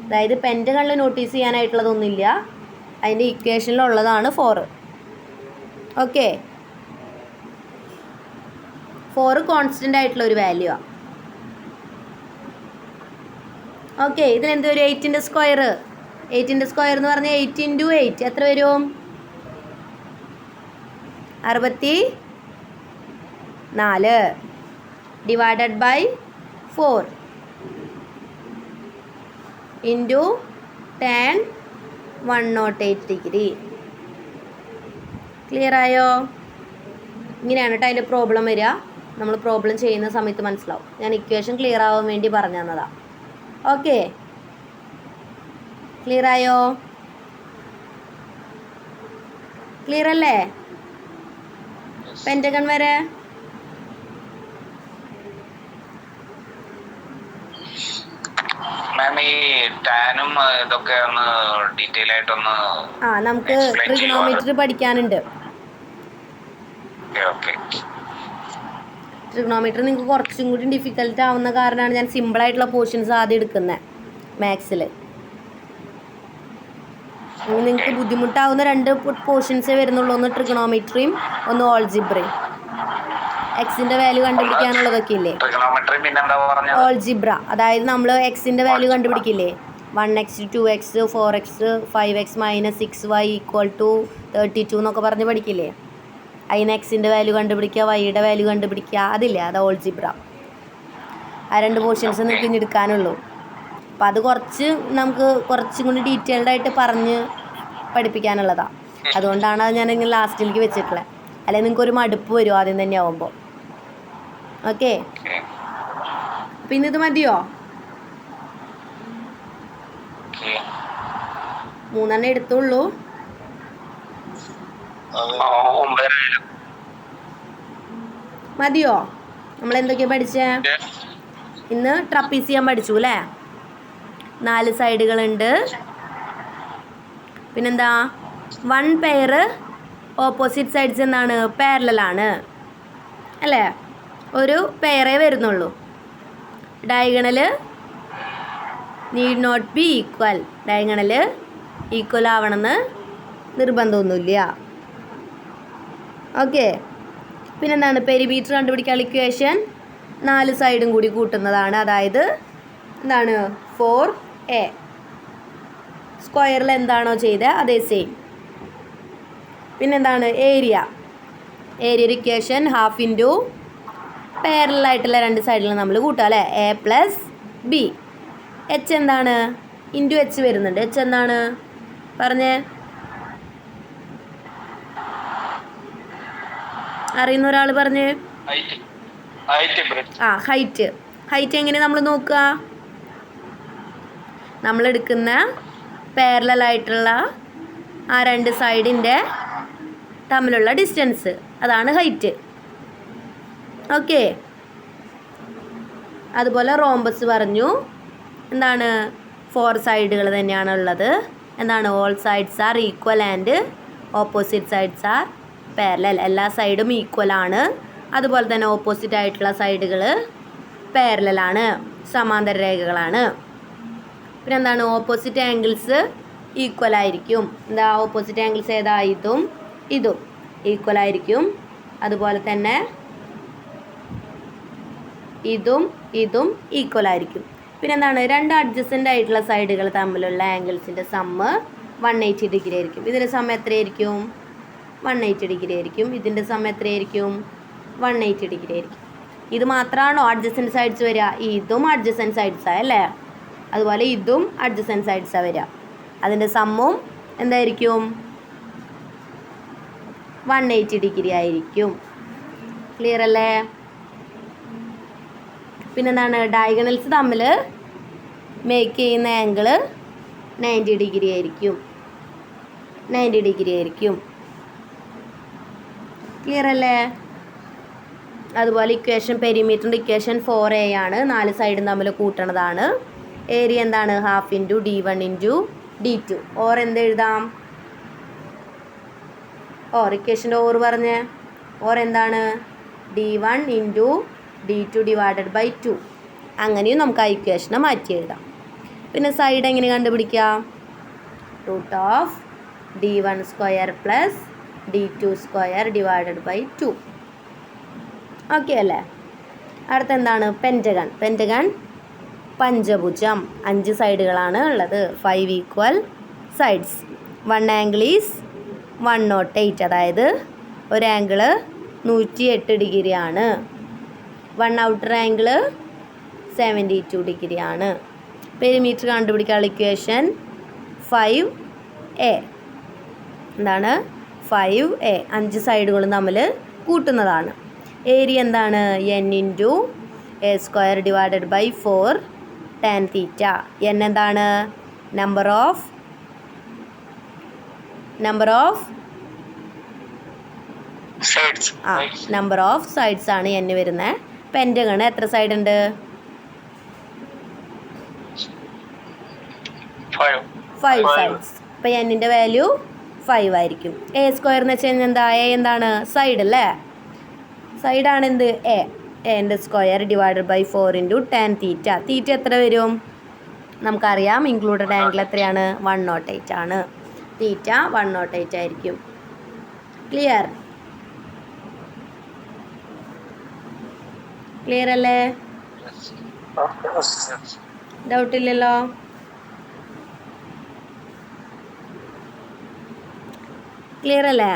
അതായത് പെൻറ്റഗണിൽ നോട്ടീസ് ചെയ്യാനായിട്ടുള്ളതൊന്നുമില്ല. അതിൻ്റെ ഇക്വേഷനിലുള്ളതാണ് 4. ഓക്കെ. 4 കോൺസ്റ്റൻ്റ് ആയിട്ടുള്ള ഒരു വാല്യൂ ആണ്. ഓക്കെ. ഇതിലെന്ത് വരും? 8ൻ്റെ സ്ക്വയർ. 8ൻ്റെ സ്ക്വയർ എന്ന് പറഞ്ഞാൽ 8 ഇൻറ്റു 8 എത്ര വരും? 64 divided by 4 into tan 108 degree. Clear ആയോ? ഇങ്ങനെയാണ് കേട്ടോ അതിൻ്റെ പ്രോബ്ലം വരിക. നമ്മൾ പ്രോബ്ലം ചെയ്യുന്ന സമയത്ത് മനസ്സിലാവും. ഞാൻ ഇക്വേഷൻ ക്ലിയർ ആവാൻ വേണ്ടി പറഞ്ഞു തന്നതാണ്. ഓക്കെ. ക്ലിയർ ആയോ? ക്ലിയർ അല്ലേ പെൻറ്റഗൺ വരെ? നമുക്ക് ട്രിഗണോമെട്രി പഠിക്കാനുണ്ട്. ട്രിഗണോമെട്രി നിങ്ങൾക്ക് കുറച്ചും കൂടി ഡിഫിക്കൽട്ട് ആവുന്ന കാരണമാണ് ഞാൻ സിമ്പിളായിട്ടുള്ള പോർഷൻസ് ആദ്യം എടുക്കുന്നത് മാത്സിൽ. നിങ്ങൾക്ക് ബുദ്ധിമുട്ടാവുന്ന 2 പോർഷൻസേ വരുന്നുള്ളൂ. ഒന്ന് ട്രിഗണോമെട്രിയും ഒന്ന് ഓൾജിബ്രയും. എക്സിൻ്റെ വാല്യൂ കണ്ടുപിടിക്കാനുള്ളതൊക്കെ ഇല്ലേ? ഓൾജിബ്ര, അതായത് നമ്മൾ എക്സിൻ്റെ value കണ്ടുപിടിക്കില്ലേ? 1x 2x 4x 5x - 6y = 32 എന്നൊക്കെ പറഞ്ഞ് പഠിക്കില്ലേ? അതിന് എക്സിൻ്റെ വാല്യൂ കണ്ടുപിടിക്കുക, വൈയുടെ വാല്യൂ കണ്ടുപിടിക്കുക, അതില്ലേ? അത് ഓൾജിബ്ര. ആ 2 പോർഷൻസ് നിങ്ങൾക്ക് ഇനി എടുക്കാനുള്ളൂ. അപ്പം അത് നമുക്ക് കുറച്ചും കൂടി ഡീറ്റെയിൽഡ് ആയിട്ട് പറഞ്ഞ് പഠിപ്പിക്കാനുള്ളതാണ്. അതുകൊണ്ടാണ് അത് ഞാനിങ്ങനെ ലാസ്റ്റിലേക്ക് വെച്ചിട്ടുള്ളത്. അല്ലെങ്കിൽ നിങ്ങൾക്കൊരു മടുപ്പ് വരും ആദ്യം തന്നെ ആവുമ്പോൾ. ഓക്കെ. പിന്നെ ഇത് മതിയോ? 3 എടുത്തുള്ളൂ. 9,000. മതിയോ? നമ്മൾ എന്തൊക്കെയാണ് പഠിച്ചേ? ഇന്ന് ട്രപ്പീസിയം പഠിച്ചു അല്ലേ? 4 സൈഡുകളുണ്ട്. പിന്നെന്താ? 1 പെയർ ഓപ്പോസിറ്റ് സൈഡ്സ് എന്താണ്? പാരലലാണ് അല്ലേ? ഒരു പെയറേ വരുന്നുള്ളൂ. Diagonal need not be equal. Diagonal equal ആവണമെന്ന് നിർബന്ധമൊന്നുമില്ല. ഓക്കെ. പിന്നെന്താണ്? പെരിമീറ്റർ കണ്ടുപിടിക്കാനുള്ള ഇക്വേഷൻ 4 സൈഡും കൂടി കൂട്ടുന്നതാണ്. അതായത് എന്താണ്? 4a. സ്ക്വയറിൽ എന്താണോ ചെയ്തത് അതേ സെയിം. പിന്നെന്താണ്? ഏരിയ ഇക്വേഷൻ ഹാഫ് ഇൻറ്റു പാരലലായിട്ടുള്ള 2 സൈഡിൽ നമ്മൾ കൂട്ടുക അല്ലേ? a plus B. എച്ച് എന്താണ്? ഇൻറ്റു എച്ച് വരുന്നുണ്ട്. എച്ച് എന്താണ് പറഞ്ഞേ? അറിയുന്ന ഒരാൾ പറഞ്ഞ്. ഹൈറ്റ് എങ്ങനെ നമ്മൾ നോക്കുക? നമ്മൾ എടുക്കുന്ന പാരലലായിട്ടുള്ള ആ 2 സൈഡിൻ്റെ തമ്മിലുള്ള ഡിസ്റ്റൻസ്, അതാണ് ഹൈറ്റ്. ഓക്കെ. അതുപോലെ റോംബസ് പറഞ്ഞു. എന്താണ്? 4 സൈഡുകൾ തന്നെയാണ് ഉള്ളത്. എന്താണ്? All sides are equal and opposite sides are parallel. എല്ലാ സൈഡും ഈക്വൽ ആണ്. അതുപോലെ തന്നെ ഓപ്പോസിറ്റ് ആയിട്ടുള്ള സൈഡുകൾ പാരലലാണ്, സമാന്തര രേഖകളാണ്. പിന്നെ എന്താണ്? ഓപ്പോസിറ്റ് ആംഗിൾസ് ഈക്വൽ ആയിരിക്കും. എന്താ ഓപ്പോസിറ്റ് ആംഗിൾസ്? ഏതാ? ഇതും ഈക്വൽ ആയിരിക്കും. അതുപോലെ തന്നെ ഇതും ഈക്വൽ ആയിരിക്കും. പിന്നെ എന്താണ്? 2 അഡ്ജസൻ്റ് ആയിട്ടുള്ള സൈഡുകൾ തമ്മിലുള്ള ആംഗിൾസിൻ്റെ സമ്മ് 180 ഡിഗ്രി ആയിരിക്കും. ഇതിൻ്റെ സമ്മ് എത്രയായിരിക്കും? 180 ഡിഗ്രി ആയിരിക്കും. ഇതിൻ്റെ സമ്മ് എത്രയായിരിക്കും? 180 ഡിഗ്രി ആയിരിക്കും. ഇത് മാത്രമാണോ അഡ്ജസൻ്റ് സൈഡ്സ് വരിക? ഇതും അഡ്ജസൻ്റ് സൈഡ്സാണ് അല്ലേ? അതുപോലെ ഇതും അഡ്ജസൻ്റ് സൈഡ്സാണ് വരിക. അതിൻ്റെ സമ്മും എന്തായിരിക്കും? 180 ഡിഗ്രി ആയിരിക്കും. ക്ലിയർ അല്ലേ? പിന്നെന്താണ്? ഡയഗണൽസ് തമ്മിൽ മേക്ക് ചെയ്യുന്ന ആംഗിൾ 90 ഡിഗ്രി ആയിരിക്കും. ക്ലിയർ അല്ലേ? അതുപോലെ ഇക്വേഷൻ പെരിമീറ്ററിൻ്റെ ഇക്വേഷൻ 4a ആണ്. 4 സൈഡും തമ്മിൽ കൂട്ടണതാണ്. ഏരിയ എന്താണ്? Half into d1 into d2. Or എന്ത് എഴുതാം? ഇക്വേഷൻ്റെ ഓർ പറഞ്ഞ്. ഓർ എന്താണ്? d1 into d2 divided by 2. അങ്ങനെയും നമുക്ക് ആ ഇക്വേഷനെ മാറ്റി എഴുതാം. പിന്നെ സൈഡ് എങ്ങനെ കണ്ടുപിടിക്കാം? Root of d1 square plus d2 square divided by 2. Okay അല്ലേ? അടുത്ത എന്താണ്? പെൻറ്റഗൺ പഞ്ചഭുജം. 5 സൈഡുകളാണ് ഉള്ളത്. 5 ഈക്വൽ സൈഡ്സ്. 1 angle is 108. അതായത് ഒരു ആംഗിൾ 108 ഡിഗ്രിയാണ്. 1 ഔട്ടർ ആംഗിൾ 72 ഡിഗ്രിയാണ്. പെരിമീറ്റർ കണ്ടുപിടിക്കാനുള്ള ഇക്വേഷൻ 5a. എന്താണ്? 5a. 5 സൈഡുകളും തമ്മിൽ കൂട്ടുന്നതാണ്. ഏരിയ എന്താണ്? n into a square divided by 4 tan theta. n എന്താണ്? നമ്പർ ഓഫ് സൈഡ്സ് ആണ് n വരുന്നത്. പെൻറ്റഗണ് എത്ര സൈഡ് ഉണ്ട്? 5 സൈഡ്സ്. അപ്പോൾ എന്നിൻ്റെ വാല്യൂ 5 ആയിരിക്കും. a സ്ക്വയർ എന്ന് വെച്ച് കഴിഞ്ഞാൽ എന്താ? a എന്താണ്? സൈഡ് അല്ലേ? സൈഡാണ് എന്ത്? എൻ്റെ square divided by 4 into tan theta. Theta എത്ര വരും? നമുക്കറിയാം. ഇൻക്ലൂഡഡ് ആംഗിൾ എത്രയാണ്? 108 ആണ്. തീറ്റ 108 ആയിരിക്കും. ക്ലിയർ അല്ലേ? ഡൗട്ടില്ലല്ലോ? ക്ലിയർ അല്ലേ?